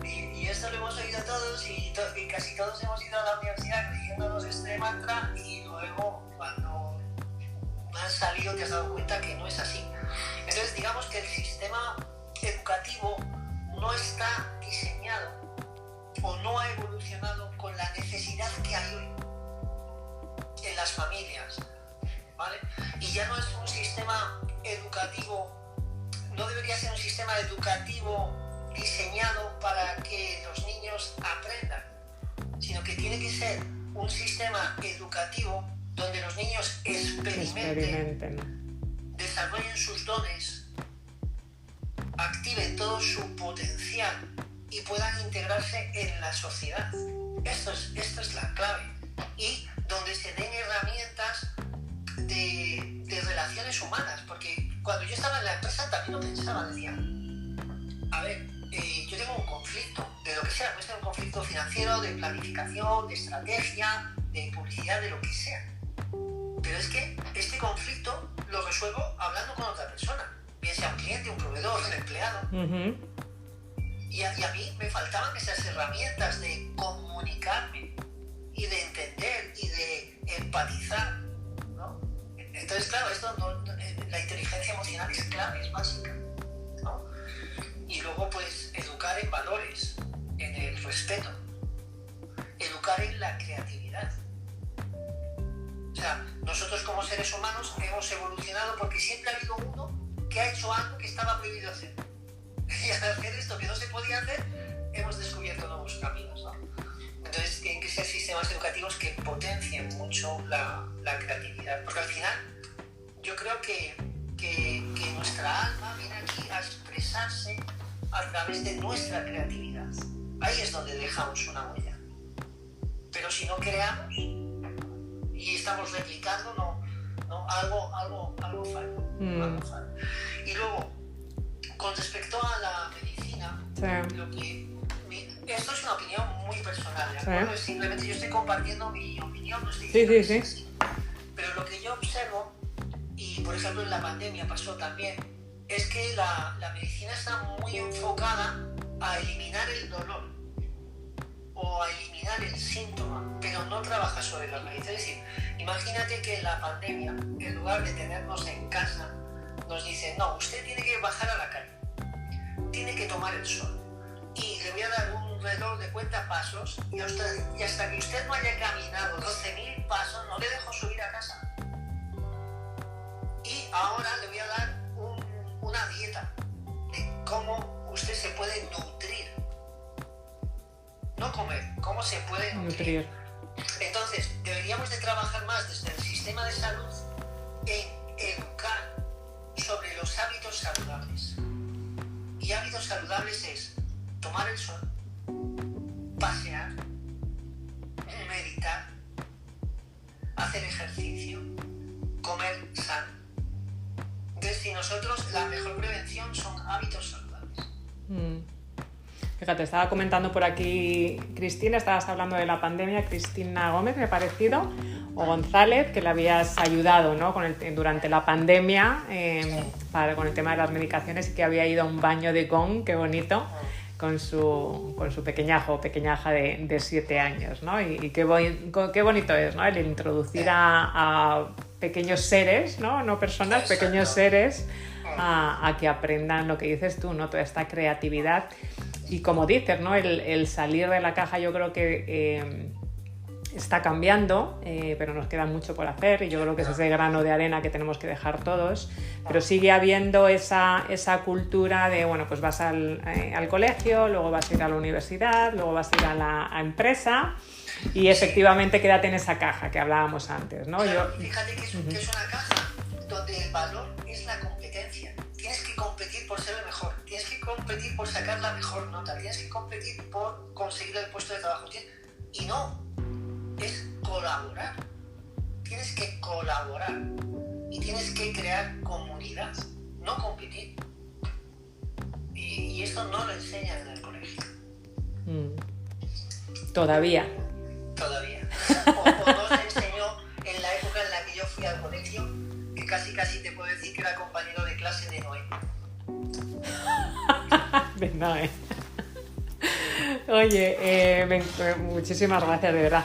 Y esto lo hemos oído todos y casi todos hemos ido a la universidad creyéndonos este mantra, y luego cuando has salido te has dado cuenta que no es así. Entonces digamos que el sistema educativo no está diseñado o no ha evolucionado con la necesidad que hay hoy en las familias, ¿vale? Y ya no es un sistema educativo, no debería ser un sistema educativo diseñado para que los niños aprendan, sino que tiene que ser un sistema educativo donde los niños experimenten, desarrollen sus dones, activen todo su potencial y puedan integrarse en la sociedad. Esto es la clave. Y donde se den herramientas de relaciones humanas, porque cuando yo estaba en la empresa también lo pensaba, decía, a ver, yo tengo un conflicto, de lo que sea, puede ser un conflicto financiero, de planificación, de estrategia, de publicidad, de lo que sea, pero es que este conflicto lo resuelvo hablando con otra persona, bien sea un cliente, un proveedor, un empleado. Y a mí me faltaban esas herramientas de comunicarme y de entender y de empatizar, ¿no? Entonces, claro, la inteligencia emocional es clave, es básica, ¿no? Y luego, pues, educar en valores, en el respeto, educar en la creatividad. O sea, nosotros como seres humanos hemos evolucionado porque siempre ha habido uno que ha hecho algo que estaba prohibido hacer. Y al hacer esto que no se podía hacer, hemos descubierto nuevos caminos, ¿no? Entonces tienen que ser sistemas educativos que potencien mucho la creatividad, porque al final yo creo que nuestra alma viene aquí a expresarse a través de nuestra creatividad. Ahí es donde dejamos una huella. Pero si no creamos y estamos replicando, no algo fallo. Algo fallo. Y luego, con respecto a la medicina, esto es una opinión muy personal, ¿de acuerdo? Simplemente yo estoy compartiendo mi opinión, no estoy diciendo que es así. Pero lo que yo observo, y por ejemplo en la pandemia pasó también, es que la medicina está muy enfocada a eliminar el dolor o a eliminar el síntoma, pero no trabaja sobre la raíz. Es decir, imagínate que en la pandemia, en lugar de tenernos en casa, nos dicen, no, usted tiene que bajar a la calle, tiene que tomar el sol, y le voy a dar un reloj de cuenta pasos, y hasta que usted no haya caminado 12.000 pasos, no le dejo subir a casa. Y ahora le voy a dar una dieta de cómo usted se puede nutrir. No comer, cómo se puede nutrir. Entonces, deberíamos de trabajar más desde el sistema de salud en educar sobre los hábitos saludables. Y hábitos saludables es tomar el sol, pasear, meditar, hacer ejercicio, comer sano. Entonces, si nosotros, la mejor prevención son hábitos saludables. Fíjate, estaba comentando por aquí Cristina, estabas hablando de la pandemia, Cristina Gómez, me ha parecido, o González, que le habías ayudado, ¿no? durante la pandemia con el tema de las medicaciones, y que había ido a un baño de gong, qué bonito, con su pequeñajo o pequeñaja de 7 años, ¿no? Y qué bonito es, ¿no? El introducir a pequeños seres, no personas, pequeños seres, a que aprendan lo que dices tú, ¿no? Toda esta creatividad. Y como dices, ¿no? El salir de la caja, yo creo que está cambiando, pero nos queda mucho por hacer, y yo creo que es ese grano de arena que tenemos que dejar todos, pero sigue habiendo esa cultura de, bueno, pues vas al colegio, luego vas a ir a la universidad, luego vas a ir a la empresa, y efectivamente quédate en esa caja que hablábamos antes, ¿no? Claro, fíjate que es una caja donde el valor es la competencia. Tienes que competir por ser el mejor, tienes que competir por sacar la mejor nota, tienes que competir por conseguir el puesto de trabajo. Y no, es colaborar. Tienes que colaborar y tienes que crear comunidad, no competir. Y esto no lo enseñan en el colegio. Todavía. O no se enseñó en la época en la que yo fui al colegio, que casi te puedo decir que era compañero de clase de Noé. De Noé. Oye, muchísimas gracias, de verdad.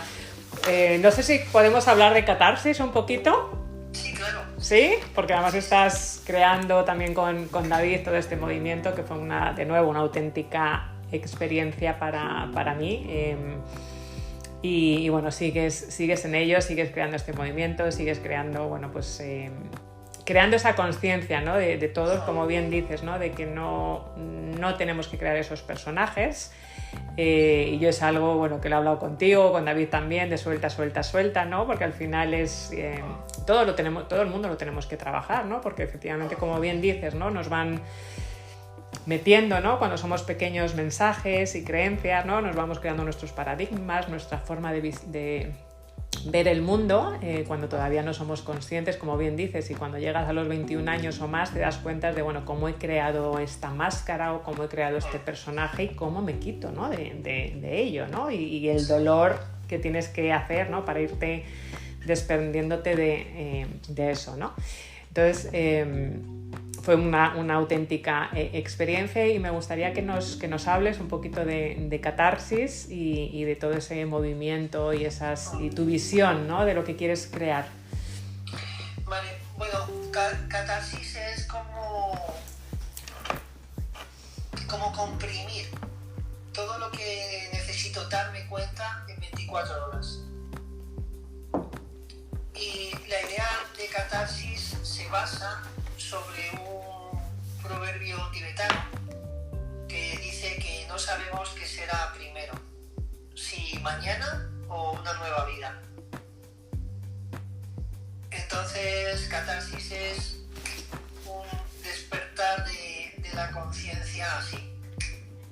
No sé si podemos hablar de catarsis un poquito. Sí, claro. ¿Sí? Porque además estás creando también con David todo este movimiento, que fue de nuevo una auténtica experiencia para mí. Y bueno, sigues en ello, sigues creando este movimiento, sigues creando, bueno, pues creando esa conciencia, ¿no? de todos, como bien dices, ¿no? De que no tenemos que crear esos personajes. Y yo es algo, bueno, que lo he hablado contigo, con David también, de suelta, ¿no? Porque al final es todo el mundo lo tenemos que trabajar, ¿no? Porque efectivamente, como bien dices, ¿no? Nos van metiendo, ¿no? Cuando somos pequeños, mensajes y creencias, ¿no? Nos vamos creando nuestros paradigmas, nuestra forma de ver el mundo, cuando todavía no somos conscientes, como bien dices, y cuando llegas a los 21 años o más te das cuenta de, bueno, cómo he creado esta máscara o cómo he creado este personaje y cómo me quito, ¿no? de ello, ¿no? Y el dolor que tienes que hacer, ¿no? Para irte desprendiéndote de eso, ¿no? Entonces, fue una auténtica experiencia, y me gustaría que nos hables un poquito de catarsis y de todo ese movimiento y tu visión, ¿no? De lo que quieres crear. Vale, bueno, catarsis es como comprimir todo lo que necesito darme cuenta en 24 horas. Y la idea de catarsis se basa sobre un proverbio tibetano que dice que no sabemos qué será primero, si mañana o una nueva vida. Entonces, catarsis es un despertar de la conciencia así.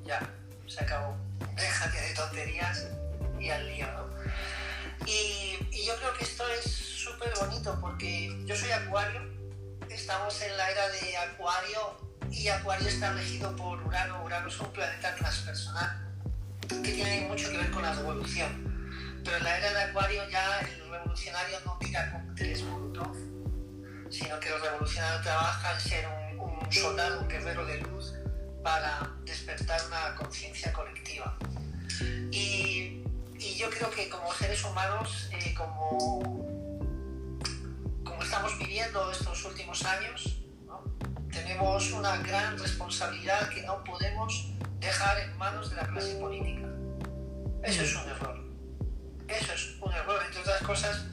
Ya, se acabó. Déjate de tonterías y al lío, ¿no? Y yo creo que esto es súper súper bonito porque yo soy Acuario, estamos en la era de Acuario y Acuario está regido por Urano. Urano es un planeta transpersonal que tiene mucho que ver con la revolución. Pero en la era de Acuario ya el revolucionario no tira cócteles Molotov, sino que el revolucionario trabaja en ser un soldado, un guerrero de luz para despertar una conciencia colectiva. Y yo creo que como seres humanos, como estamos viviendo estos últimos años, ¿no? Tenemos una gran responsabilidad que no podemos dejar en manos de la clase política. Eso es un error. Eso es un error, entre otras cosas,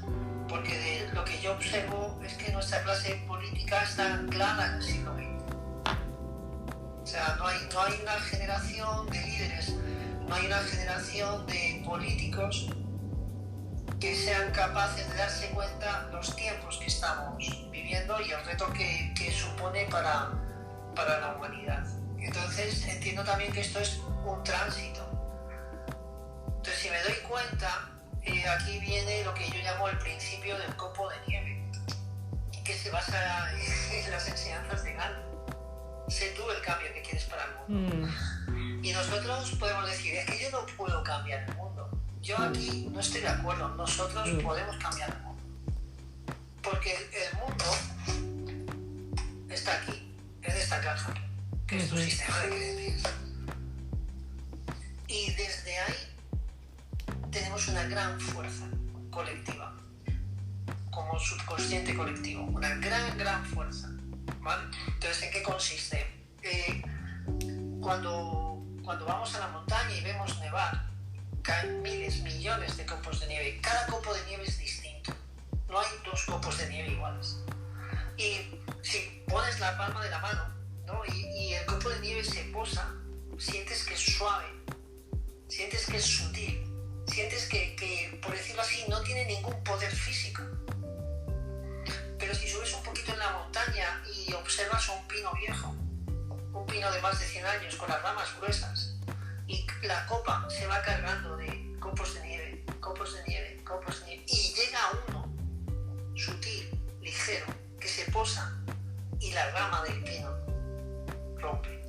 porque de lo que yo observo es que nuestra clase política está anclada en el siglo XX. O sea, no hay una generación de líderes, no hay una generación de políticos que sean capaces de darse cuenta los tiempos que estamos viviendo y el reto que supone para la humanidad. Entonces entiendo también que esto es un tránsito. Entonces, si me doy cuenta, aquí viene lo que yo llamo el principio del copo de nieve, que se basa en las enseñanzas de Gandhi. Sé tú el cambio que quieres para el mundo. Y nosotros podemos decir, es que yo no puedo cambiar el mundo. Yo aquí no estoy de acuerdo, nosotros podemos cambiar el mundo. Porque el mundo está aquí, en esta caja, que es tu sistema de creencias. Y desde ahí tenemos una gran fuerza colectiva, como subconsciente colectivo, una gran fuerza, ¿vale? Entonces, ¿en qué consiste? Cuando vamos a la montaña y vemos nevar, caen miles, millones de copos de nieve. Cada copo de nieve es distinto. No hay dos copos de nieve iguales. Y si pones la palma de la mano, ¿no? y el copo de nieve se posa, sientes que es suave, sientes que es sutil, sientes que, por decirlo así, no tiene ningún poder físico. Pero si subes un poquito en la montaña y observas un pino viejo, un pino de más de 100 años con las ramas gruesas, y la copa se va cargando de copos de nieve, copos de nieve, copos de nieve, y llega uno sutil, ligero, que se posa y la rama del pino rompe.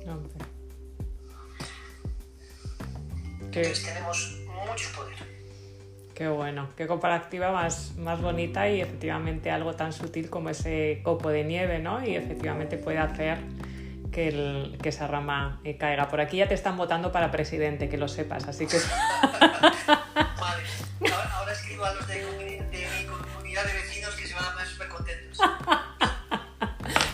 Entonces tenemos mucho poder. Qué bueno, qué comparativa más bonita, y efectivamente algo tan sutil como ese copo de nieve, ¿no? Y efectivamente puede hacer que esa rama caiga. Por aquí ya te están votando para presidente, que lo sepas, así que... Vale, ahora escribo a los de mi comunidad de vecinos que se van a poner súper contentos.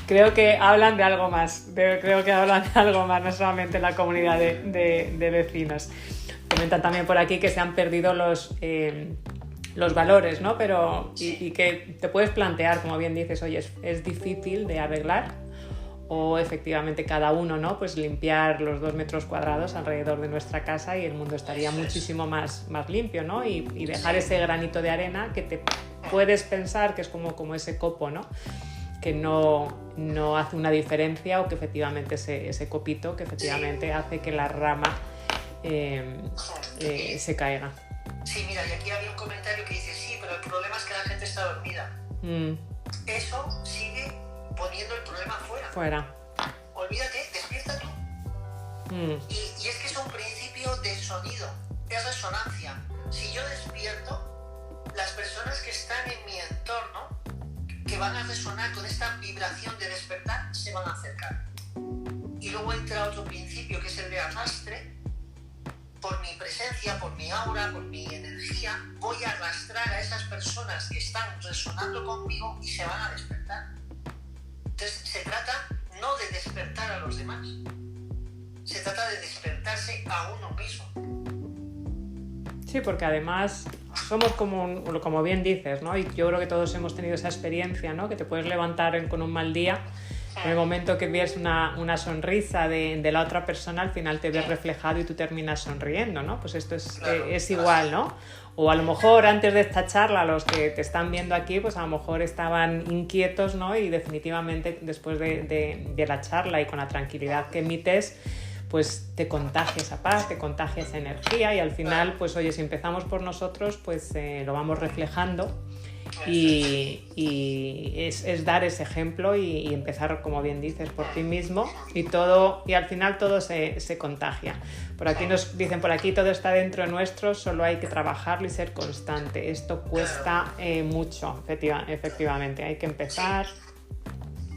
Creo que hablan de algo más, no solamente la comunidad de vecinos. Comentan también por aquí que se han perdido los valores, ¿no? Pero y que te puedes plantear, como bien dices, oye, es difícil de arreglar, o efectivamente cada uno, ¿no? Pues limpiar los 2 metros cuadrados alrededor de nuestra casa y el mundo estaría muchísimo más limpio, ¿no? Y dejar ese granito de arena que te puedes pensar que es como ese copo, ¿no? Que no hace una diferencia, o que efectivamente ese copito que efectivamente hace que la rama se caiga. Sí, mira, y aquí había un comentario que dice, sí, pero el problema es que la gente está dormida. Eso sigue poniendo el problema fuera. Olvídate, despierta tú. Y es que es un principio de sonido, es resonancia. Si yo despierto, las personas que están en mi entorno, que van a resonar con esta vibración de despertar, se van a acercar. Y luego entra otro principio, que es el de arrastre. Por mi presencia, por mi aura, por mi energía, voy a arrastrar a esas personas que están resonando conmigo y se van a despertar. Entonces se trata no de despertar a los demás, se trata de despertarse a uno mismo. Sí, porque además somos como bien dices, ¿no? Y yo creo que todos hemos tenido esa experiencia, ¿no? Que te puedes levantar con un mal día. En el momento que ves una sonrisa de la otra persona, al final te ves reflejado y tú terminas sonriendo, ¿no? Pues esto es igual, ¿no? O a lo mejor antes de esta charla, los que te están viendo aquí, pues a lo mejor estaban inquietos, ¿no? Y definitivamente después de la charla y con la tranquilidad que emites, pues te contagia esa paz, te contagia esa energía, y al final, pues oye, si empezamos por nosotros, pues lo vamos reflejando. y es dar ese ejemplo y empezar, como bien dices, por ti mismo y al final todo se contagia. Por aquí nos dicen, por aquí todo está dentro de nuestro, solo hay que trabajarlo y ser constante. Esto cuesta mucho, efectivamente, hay que empezar.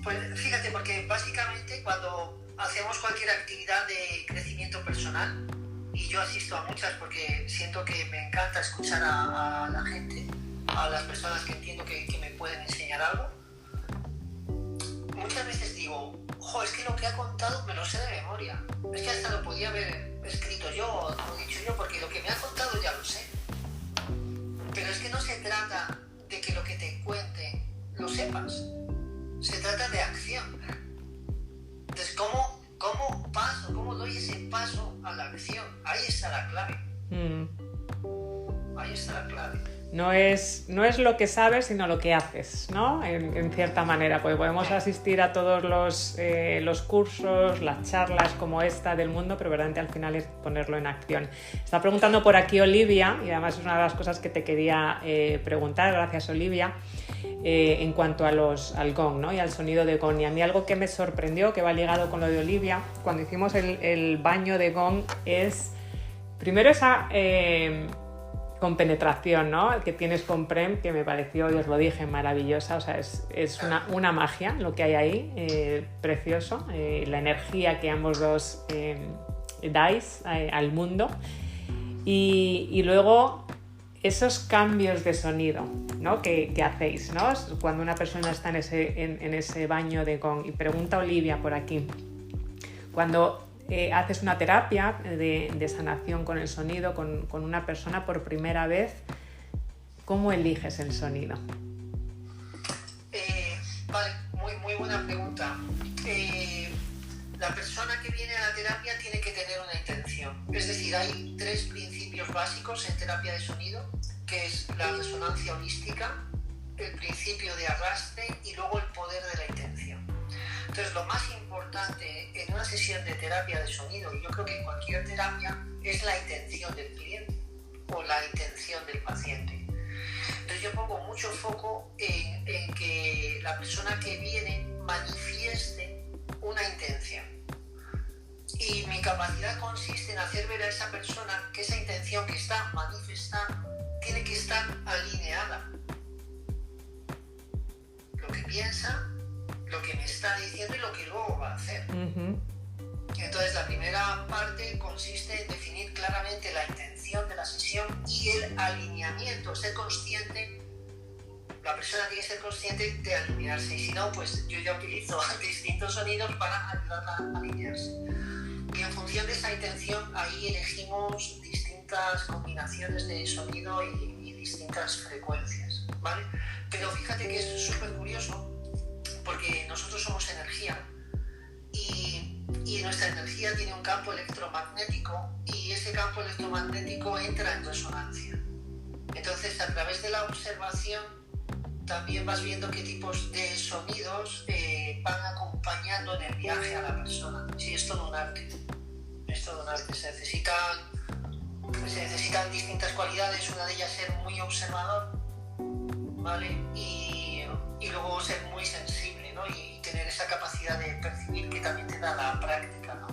Pues fíjate, porque básicamente cuando hacemos cualquier actividad de crecimiento personal, y yo asisto a muchas porque siento que me encanta escuchar a la gente, a las personas que entiendo que me pueden enseñar algo, muchas veces digo, es que lo que ha contado me lo sé de memoria, es que hasta lo podía haber escrito yo o dicho yo, porque lo que me ha contado ya lo sé. Pero es que no se trata de que lo que te cuente lo sepas, se trata de acción. Entonces, ¿cómo doy ese paso a la acción? Ahí está la clave. Ahí está la clave. No es lo que sabes, sino lo que haces, ¿no? En cierta manera, pues podemos asistir a todos los cursos, las charlas como esta del mundo, pero verdaderamente al final es ponerlo en acción. Está preguntando por aquí Olivia, y además es una de las cosas que te quería preguntar, gracias Olivia, en cuanto al gong, ¿no? Y al sonido de gong. Y a mí algo que me sorprendió, que va ligado con lo de Olivia, cuando hicimos el baño de gong, es primero esa compenetración, ¿no? Que tienes con Prem, que me pareció, y os lo dije, maravillosa. O sea, es una magia lo que hay ahí, precioso, la energía que ambos dos dais al mundo. Y luego esos cambios de sonido, ¿no? que hacéis, ¿no? Cuando una persona está en ese baño de gong. Y pregunta Olivia por aquí, cuando haces una terapia de sanación con el sonido con una persona por primera vez, ¿cómo eliges el sonido? Vale, muy buena pregunta. La persona que viene a la terapia tiene que tener una intención. Es decir, hay 3 principios básicos en terapia de sonido, que es la resonancia holística, el principio de arrastre y luego el poder de la intención. Entonces, lo más importante en una sesión de terapia de sonido, y yo creo que en cualquier terapia, es la intención del cliente o la intención del paciente. Entonces, yo pongo mucho foco en que la persona que viene manifieste una intención. Y mi capacidad consiste en hacer ver a esa persona que esa intención que está manifestando tiene que estar alineada. Lo que piensa, lo que me está diciendo y lo que luego va a hacer. Entonces, la primera parte consiste en definir claramente la intención de la sesión y el alineamiento, ser consciente. La persona tiene que ser consciente de alinearse, y si no, pues yo ya utilizo distintos sonidos para ayudarla a alinearse. Y en función de esa intención, ahí elegimos distintas combinaciones de sonido y distintas frecuencias, ¿vale? Pero fíjate que es súper curioso, porque nosotros somos energía y nuestra energía tiene un campo electromagnético, y ese campo electromagnético entra en resonancia. Entonces, a través de la observación también vas viendo qué tipos de sonidos van acompañando en el viaje a la persona. Sí, es todo un arte. Es todo un arte. Se necesitan distintas cualidades. Una de ellas ser muy observador, ¿vale? Y luego ser muy sensible, ¿no? Y tener esa capacidad de percibir que también te da la práctica, ¿no?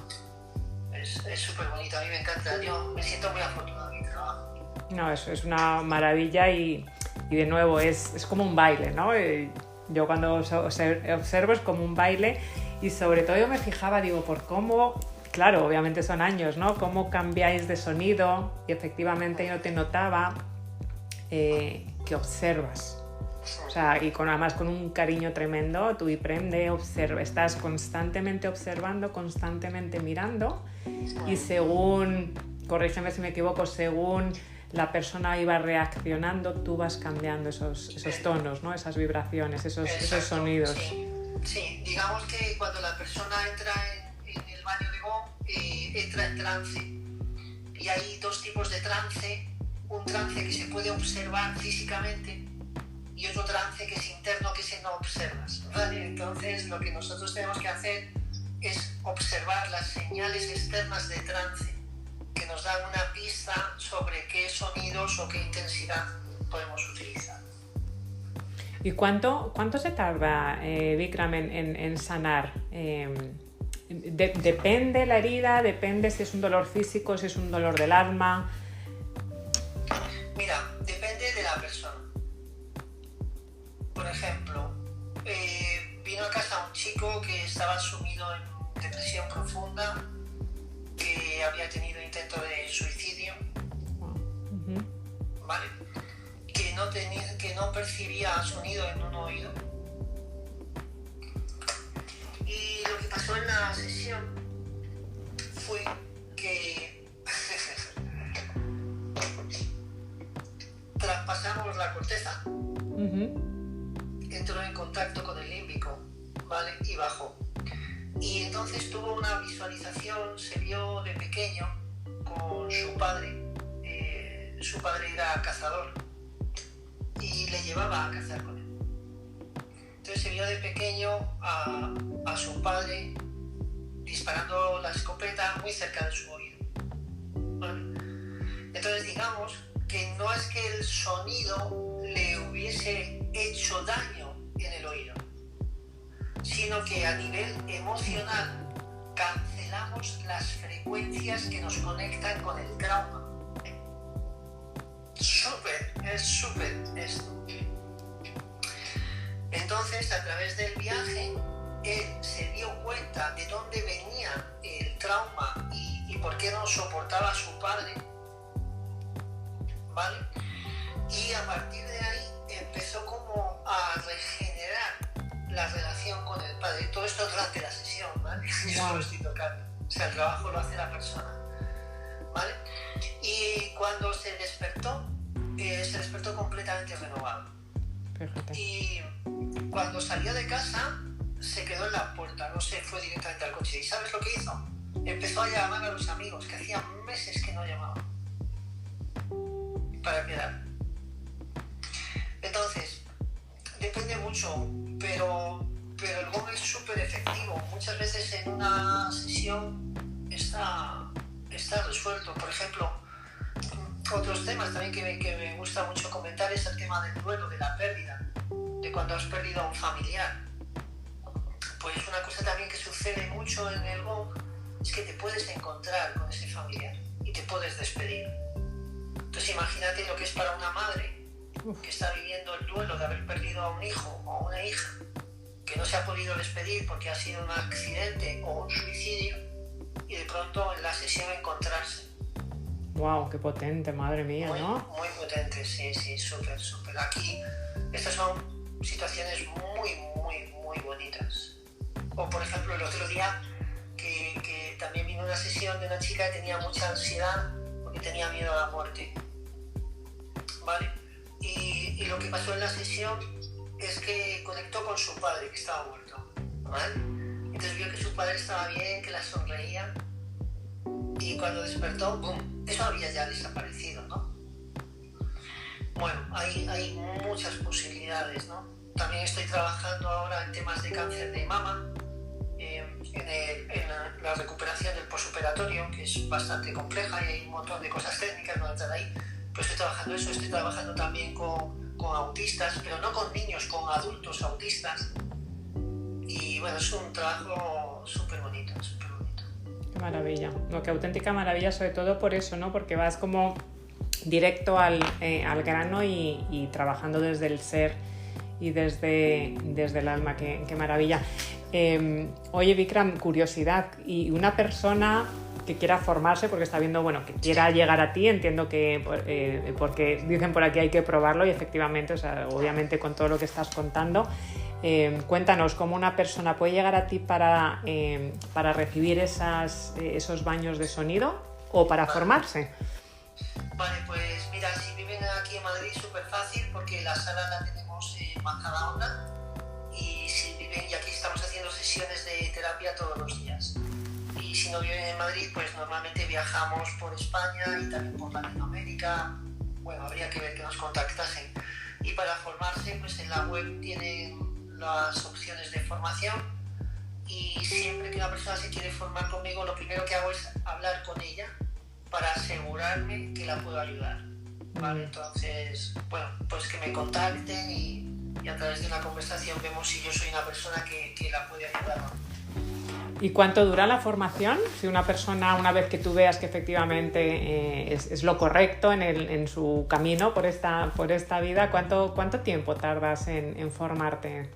Es súper bonito. A mí me encanta. Yo me siento muy afortunado en mi trabajo. No, eso es una maravilla y de nuevo es como un baile, ¿no? Yo cuando observo es como un baile, y sobre todo yo me fijaba, digo, por cómo, claro, obviamente son años, ¿no? Cómo cambiáis de sonido, y efectivamente yo te notaba que observas. O sea, y además con un cariño tremendo, tú y Prem, estás constantemente observando, constantemente mirando, y según, corrígeme si me equivoco, según la persona iba reaccionando, tú vas cambiando esos tonos, ¿no? Esas vibraciones, esos sonidos. Sí, digamos que cuando la persona entra en el baño de gong, entra en trance. Y hay 2 tipos de trance: un trance que se puede observar físicamente y otro trance que es interno, que se no observas, ¿vale? Entonces, lo que nosotros tenemos que hacer es observar las señales externas de trance, que nos dan una pista sobre qué sonidos o qué intensidad podemos utilizar. ¿Y cuánto se tarda, Vikram, en sanar? ¿Depende la herida? ¿Depende si es un dolor físico, si es un dolor del alma? Mira, depende de la persona. Por ejemplo, vino a casa un chico que estaba sumido en depresión profunda, que había tenido intento de suicidio, ¿vale? Que no percibía sonido en un oído. Y lo que pasó en la sesión fue que traspasamos la corteza, entró en contacto con el límbico, ¿vale? Y bajó. Y entonces tuvo una visualización, se vio de pequeño con su padre. Su padre era cazador y le llevaba a cazar con él. Entonces se vio de pequeño a su padre disparando la escopeta muy cerca de su oído, ¿vale? Entonces digamos que no es que el sonido le hubiese hecho daño en el oído, sino que a nivel emocional cancelamos las frecuencias que nos conectan con el trauma. Es súper esto. Entonces, a través del viaje, él se dio cuenta de dónde venía el trauma y por qué no soportaba a su padre, ¿vale? Y a partir de ahí empezó como a regenerar la relación con el padre. Todo esto durante la sesión, ¿vale? Yo lo estoy tocando. O sea, el trabajo lo hace la persona, ¿vale? Y cuando se despertó completamente renovado. Fíjate. Y cuando salió de casa, se quedó en la puerta, no se fue directamente al coche. ¿Y sabes lo que hizo? Empezó a llamar a los amigos, que hacía meses que no llamaban, para quedar. Entonces, depende mucho, pero el gong es súper efectivo. Muchas veces en una sesión está resuelto. Por ejemplo, otros temas también que me gusta mucho comentar es el tema del duelo, de la pérdida, de cuando has perdido a un familiar. Pues una cosa también que sucede mucho en el gong es que te puedes encontrar con ese familiar y te puedes despedir. Entonces imagínate lo que es para una madre que está viviendo el duelo de haber perdido a un hijo o a una hija, que no se ha podido despedir porque ha sido un accidente o un suicidio, y de pronto en la sesión encontrarse. Wow, qué potente, madre mía, ¿no? Muy potente, sí, súper. Aquí estas son situaciones muy bonitas. O por ejemplo el otro día que también vino una sesión de una chica que tenía mucha ansiedad porque tenía miedo a la muerte, ¿vale? Y lo que pasó en la sesión es que conectó con su padre, que estaba muerto, ¿vale? Entonces vio que su padre estaba bien, que la sonreía, y cuando despertó, ¡boom!, eso había ya desaparecido, ¿no? Bueno, hay muchas posibilidades, ¿no? También estoy trabajando ahora en temas de cáncer de mama, en la recuperación del postoperatorio, que es bastante compleja y hay un montón de cosas técnicas, no voy a entrar ahí, pero estoy trabajando eso. Estoy trabajando también con autistas, pero no con niños, con adultos autistas, y bueno, es un trabajo súper bonito. Qué maravilla, no, qué auténtica maravilla, sobre todo por eso, ¿no? Porque vas como directo al grano y trabajando desde el ser y desde el alma. Qué maravilla. Oye, Vikram, curiosidad, y una persona que quiera formarse, porque está viendo, bueno, que quiera llegar a ti, entiendo que porque dicen por aquí hay que probarlo, y efectivamente, o sea, obviamente con todo lo que estás contando, cuéntanos cómo una persona puede llegar a ti para recibir esos baños de sonido o para formarse. Vale, pues mira, si viven aquí en Madrid, súper fácil, porque la sala la tenemos en Majadahonda, y si viven, y aquí estamos haciendo sesiones de terapia todos los días. Y si no viven en Madrid, pues normalmente viajamos por España y también por Latinoamérica. Bueno, habría que ver que nos contactasen. Y para formarse, pues en la web tienen las opciones de formación, y siempre que una persona se quiere formar conmigo, lo primero que hago es hablar con ella para asegurarme que la puedo ayudar, ¿vale? Entonces, bueno, pues que me contacten y a través través de una conversación vemos si yo soy una persona que la puede ayudar o no. ¿Y cuánto dura la formación? Si una persona, una vez que tú veas que efectivamente es lo correcto en su camino por esta vida, ¿cuánto tiempo tardas en formarte?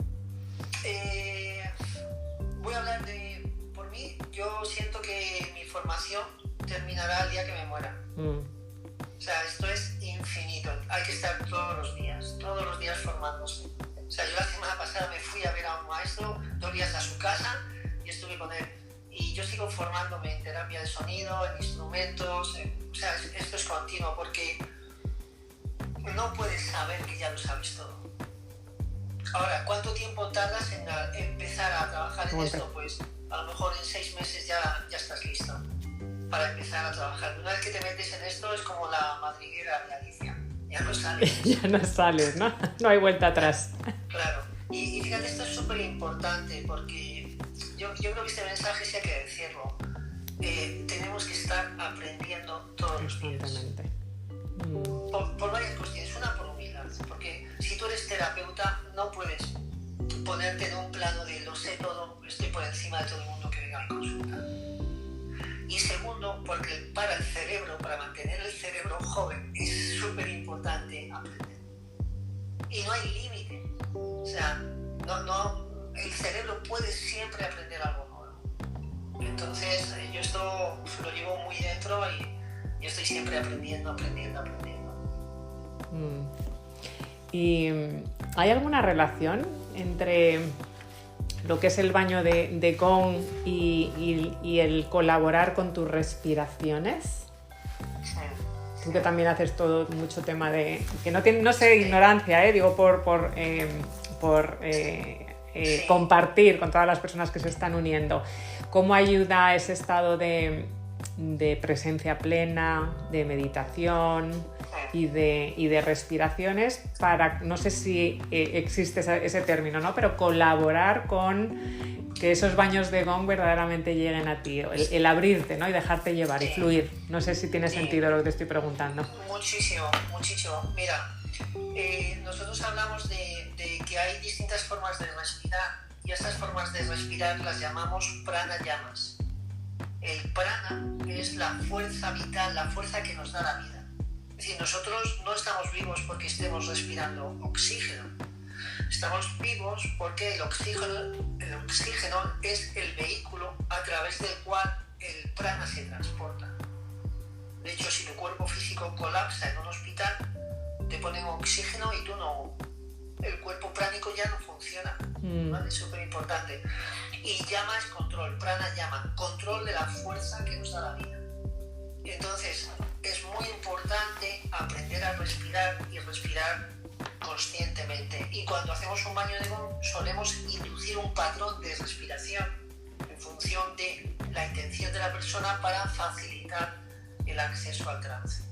Voy a hablar por mí. Yo siento que mi formación terminará el día que me muera. O sea, esto es infinito. Hay que estar todos los días formándose. O sea, yo la semana pasada me fui a ver a un maestro, 2 días a su casa, y estuve con él. Y yo sigo formándome en terapia de sonido, en instrumentos. O sea, esto es continuo porque no puedes saber que ya lo sabes todo. Ahora, ¿cuánto tiempo tardas en empezar a trabajar en esto? Pues a lo mejor en 6 meses ya estás listo para empezar a trabajar. Una vez que te metes en esto es como la madriguera de Alicia. Ya no sales. Ya no sales, ¿no? No hay vuelta atrás. Claro. Y fíjate, esto es súper importante porque yo creo que este mensaje sí hay que decirlo. Tenemos que estar aprendiendo todos los días. Por varias cuestiones. Una, por humildad. Porque si tú eres terapeuta, no puedes ponerte en un plano de lo sé todo, estoy por encima de todo el mundo que venga a consulta. Y segundo, porque para el cerebro, para mantener el cerebro joven, es súper importante aprender. Y no hay límite. O sea, el cerebro puede siempre aprender algo nuevo. Entonces, yo esto lo llevo muy dentro y estoy siempre aprendiendo. ¿Y hay alguna relación entre lo que es el baño de Gong y el colaborar con tus respiraciones? Sí. Tú que también haces todo mucho tema de... que no sé, ignorancia, digo por compartir con todas las personas que se están uniendo. ¿Cómo ayuda ese estado de presencia plena, de meditación y de respiraciones para, no sé si existe ese término, ¿no? Pero colaborar con que esos baños de Gong verdaderamente lleguen a ti, el abrirte, ¿no? Y dejarte llevar y fluir. No sé si tiene sentido lo que te estoy preguntando. Muchísimo. Mira, nosotros hablamos de que hay distintas formas de respirar y estas formas de respirar las llamamos pranayamas. El prana es la fuerza vital, la fuerza que nos da la vida. Es decir, nosotros no estamos vivos porque estemos respirando oxígeno. Estamos vivos porque el oxígeno es el vehículo a través del cual el prana se transporta. De hecho, si tu cuerpo físico colapsa en un hospital, te ponen oxígeno y tú no. El cuerpo pránico ya no funciona. ¿Vale? Es súper importante. Y llama es control, prana llama, control de la fuerza que nos da la vida. Entonces, es muy importante aprender a respirar y respirar conscientemente. Y cuando hacemos un baño de Gong, solemos inducir un patrón de respiración en función de la intención de la persona para facilitar el acceso al trance.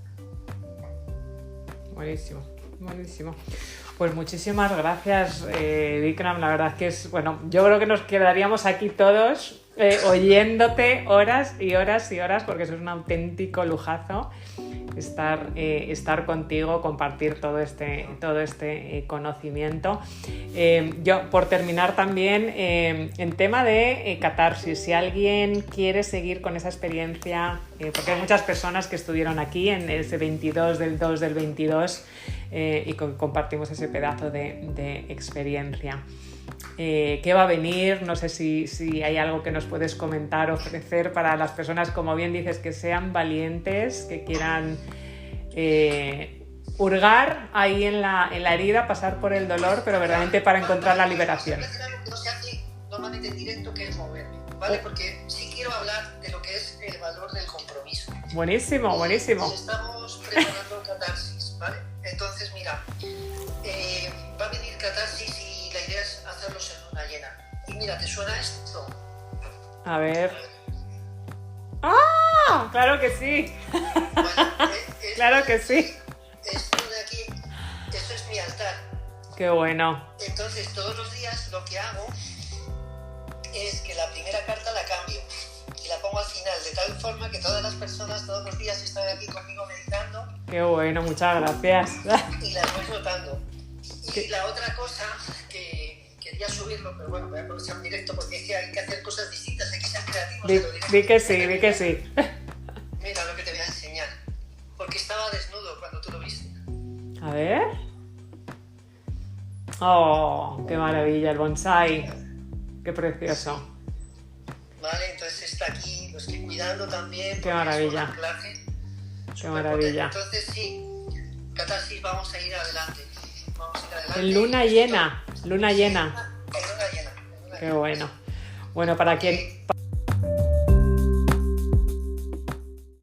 Buenísimo. Pues muchísimas gracias, Bikram. La verdad que yo creo que nos quedaríamos aquí todos oyéndote horas y horas y horas, porque eso es un auténtico lujazo estar contigo, compartir todo este conocimiento. Yo, por terminar también, en tema de catarsis, si alguien quiere seguir con esa experiencia, porque hay muchas personas que estuvieron aquí en ese 22 del 2 del 22 y compartimos ese pedazo de experiencia. ¿Qué va a venir? No sé si hay algo que nos puedes comentar, ofrecer para las personas, como bien dices, que sean valientes, que quieran hurgar ahí en la herida, pasar por el dolor, pero verdaderamente para encontrar la liberación. No se hace normalmente en directo, que es moverme, ¿vale? Porque sí quiero hablar de lo que es el valor del compromiso. Buenísimo. Estamos preparando catarsis, ¿vale? Entonces, mira, va a venir catarsis y la idea es hacerlos en luna llena. Y mira, ¿te suena esto? A ver. ¡Ah! ¡Claro que sí! Bueno, claro que sí. Esto de aquí, esto es mi altar. ¡Qué bueno! Entonces, todos los días lo que hago es que la primera carta la cambio y la pongo al final, de tal forma que todas las personas todos los días están aquí conmigo meditando. ¡Qué bueno! Muchas gracias. Y las voy notando. Y la otra cosa que subirlo, pero bueno, voy a aprovechar un directo porque es que hay que hacer cosas distintas, hay que ser creativos. Di que sí, di que sí. Mira lo que te voy a enseñar, porque estaba desnudo cuando tú lo viste. A ver. Oh, qué maravilla, el bonsai. Qué precioso. Vale, entonces está aquí, lo estoy cuidando también. Qué maravilla. Es un anclaje Qué maravilla. entonces sí, Catarsis, vamos a ir adelante. Vamos a ir adelante. En luna llena, luna llena. En luna llena. Qué bueno. Bueno, para quien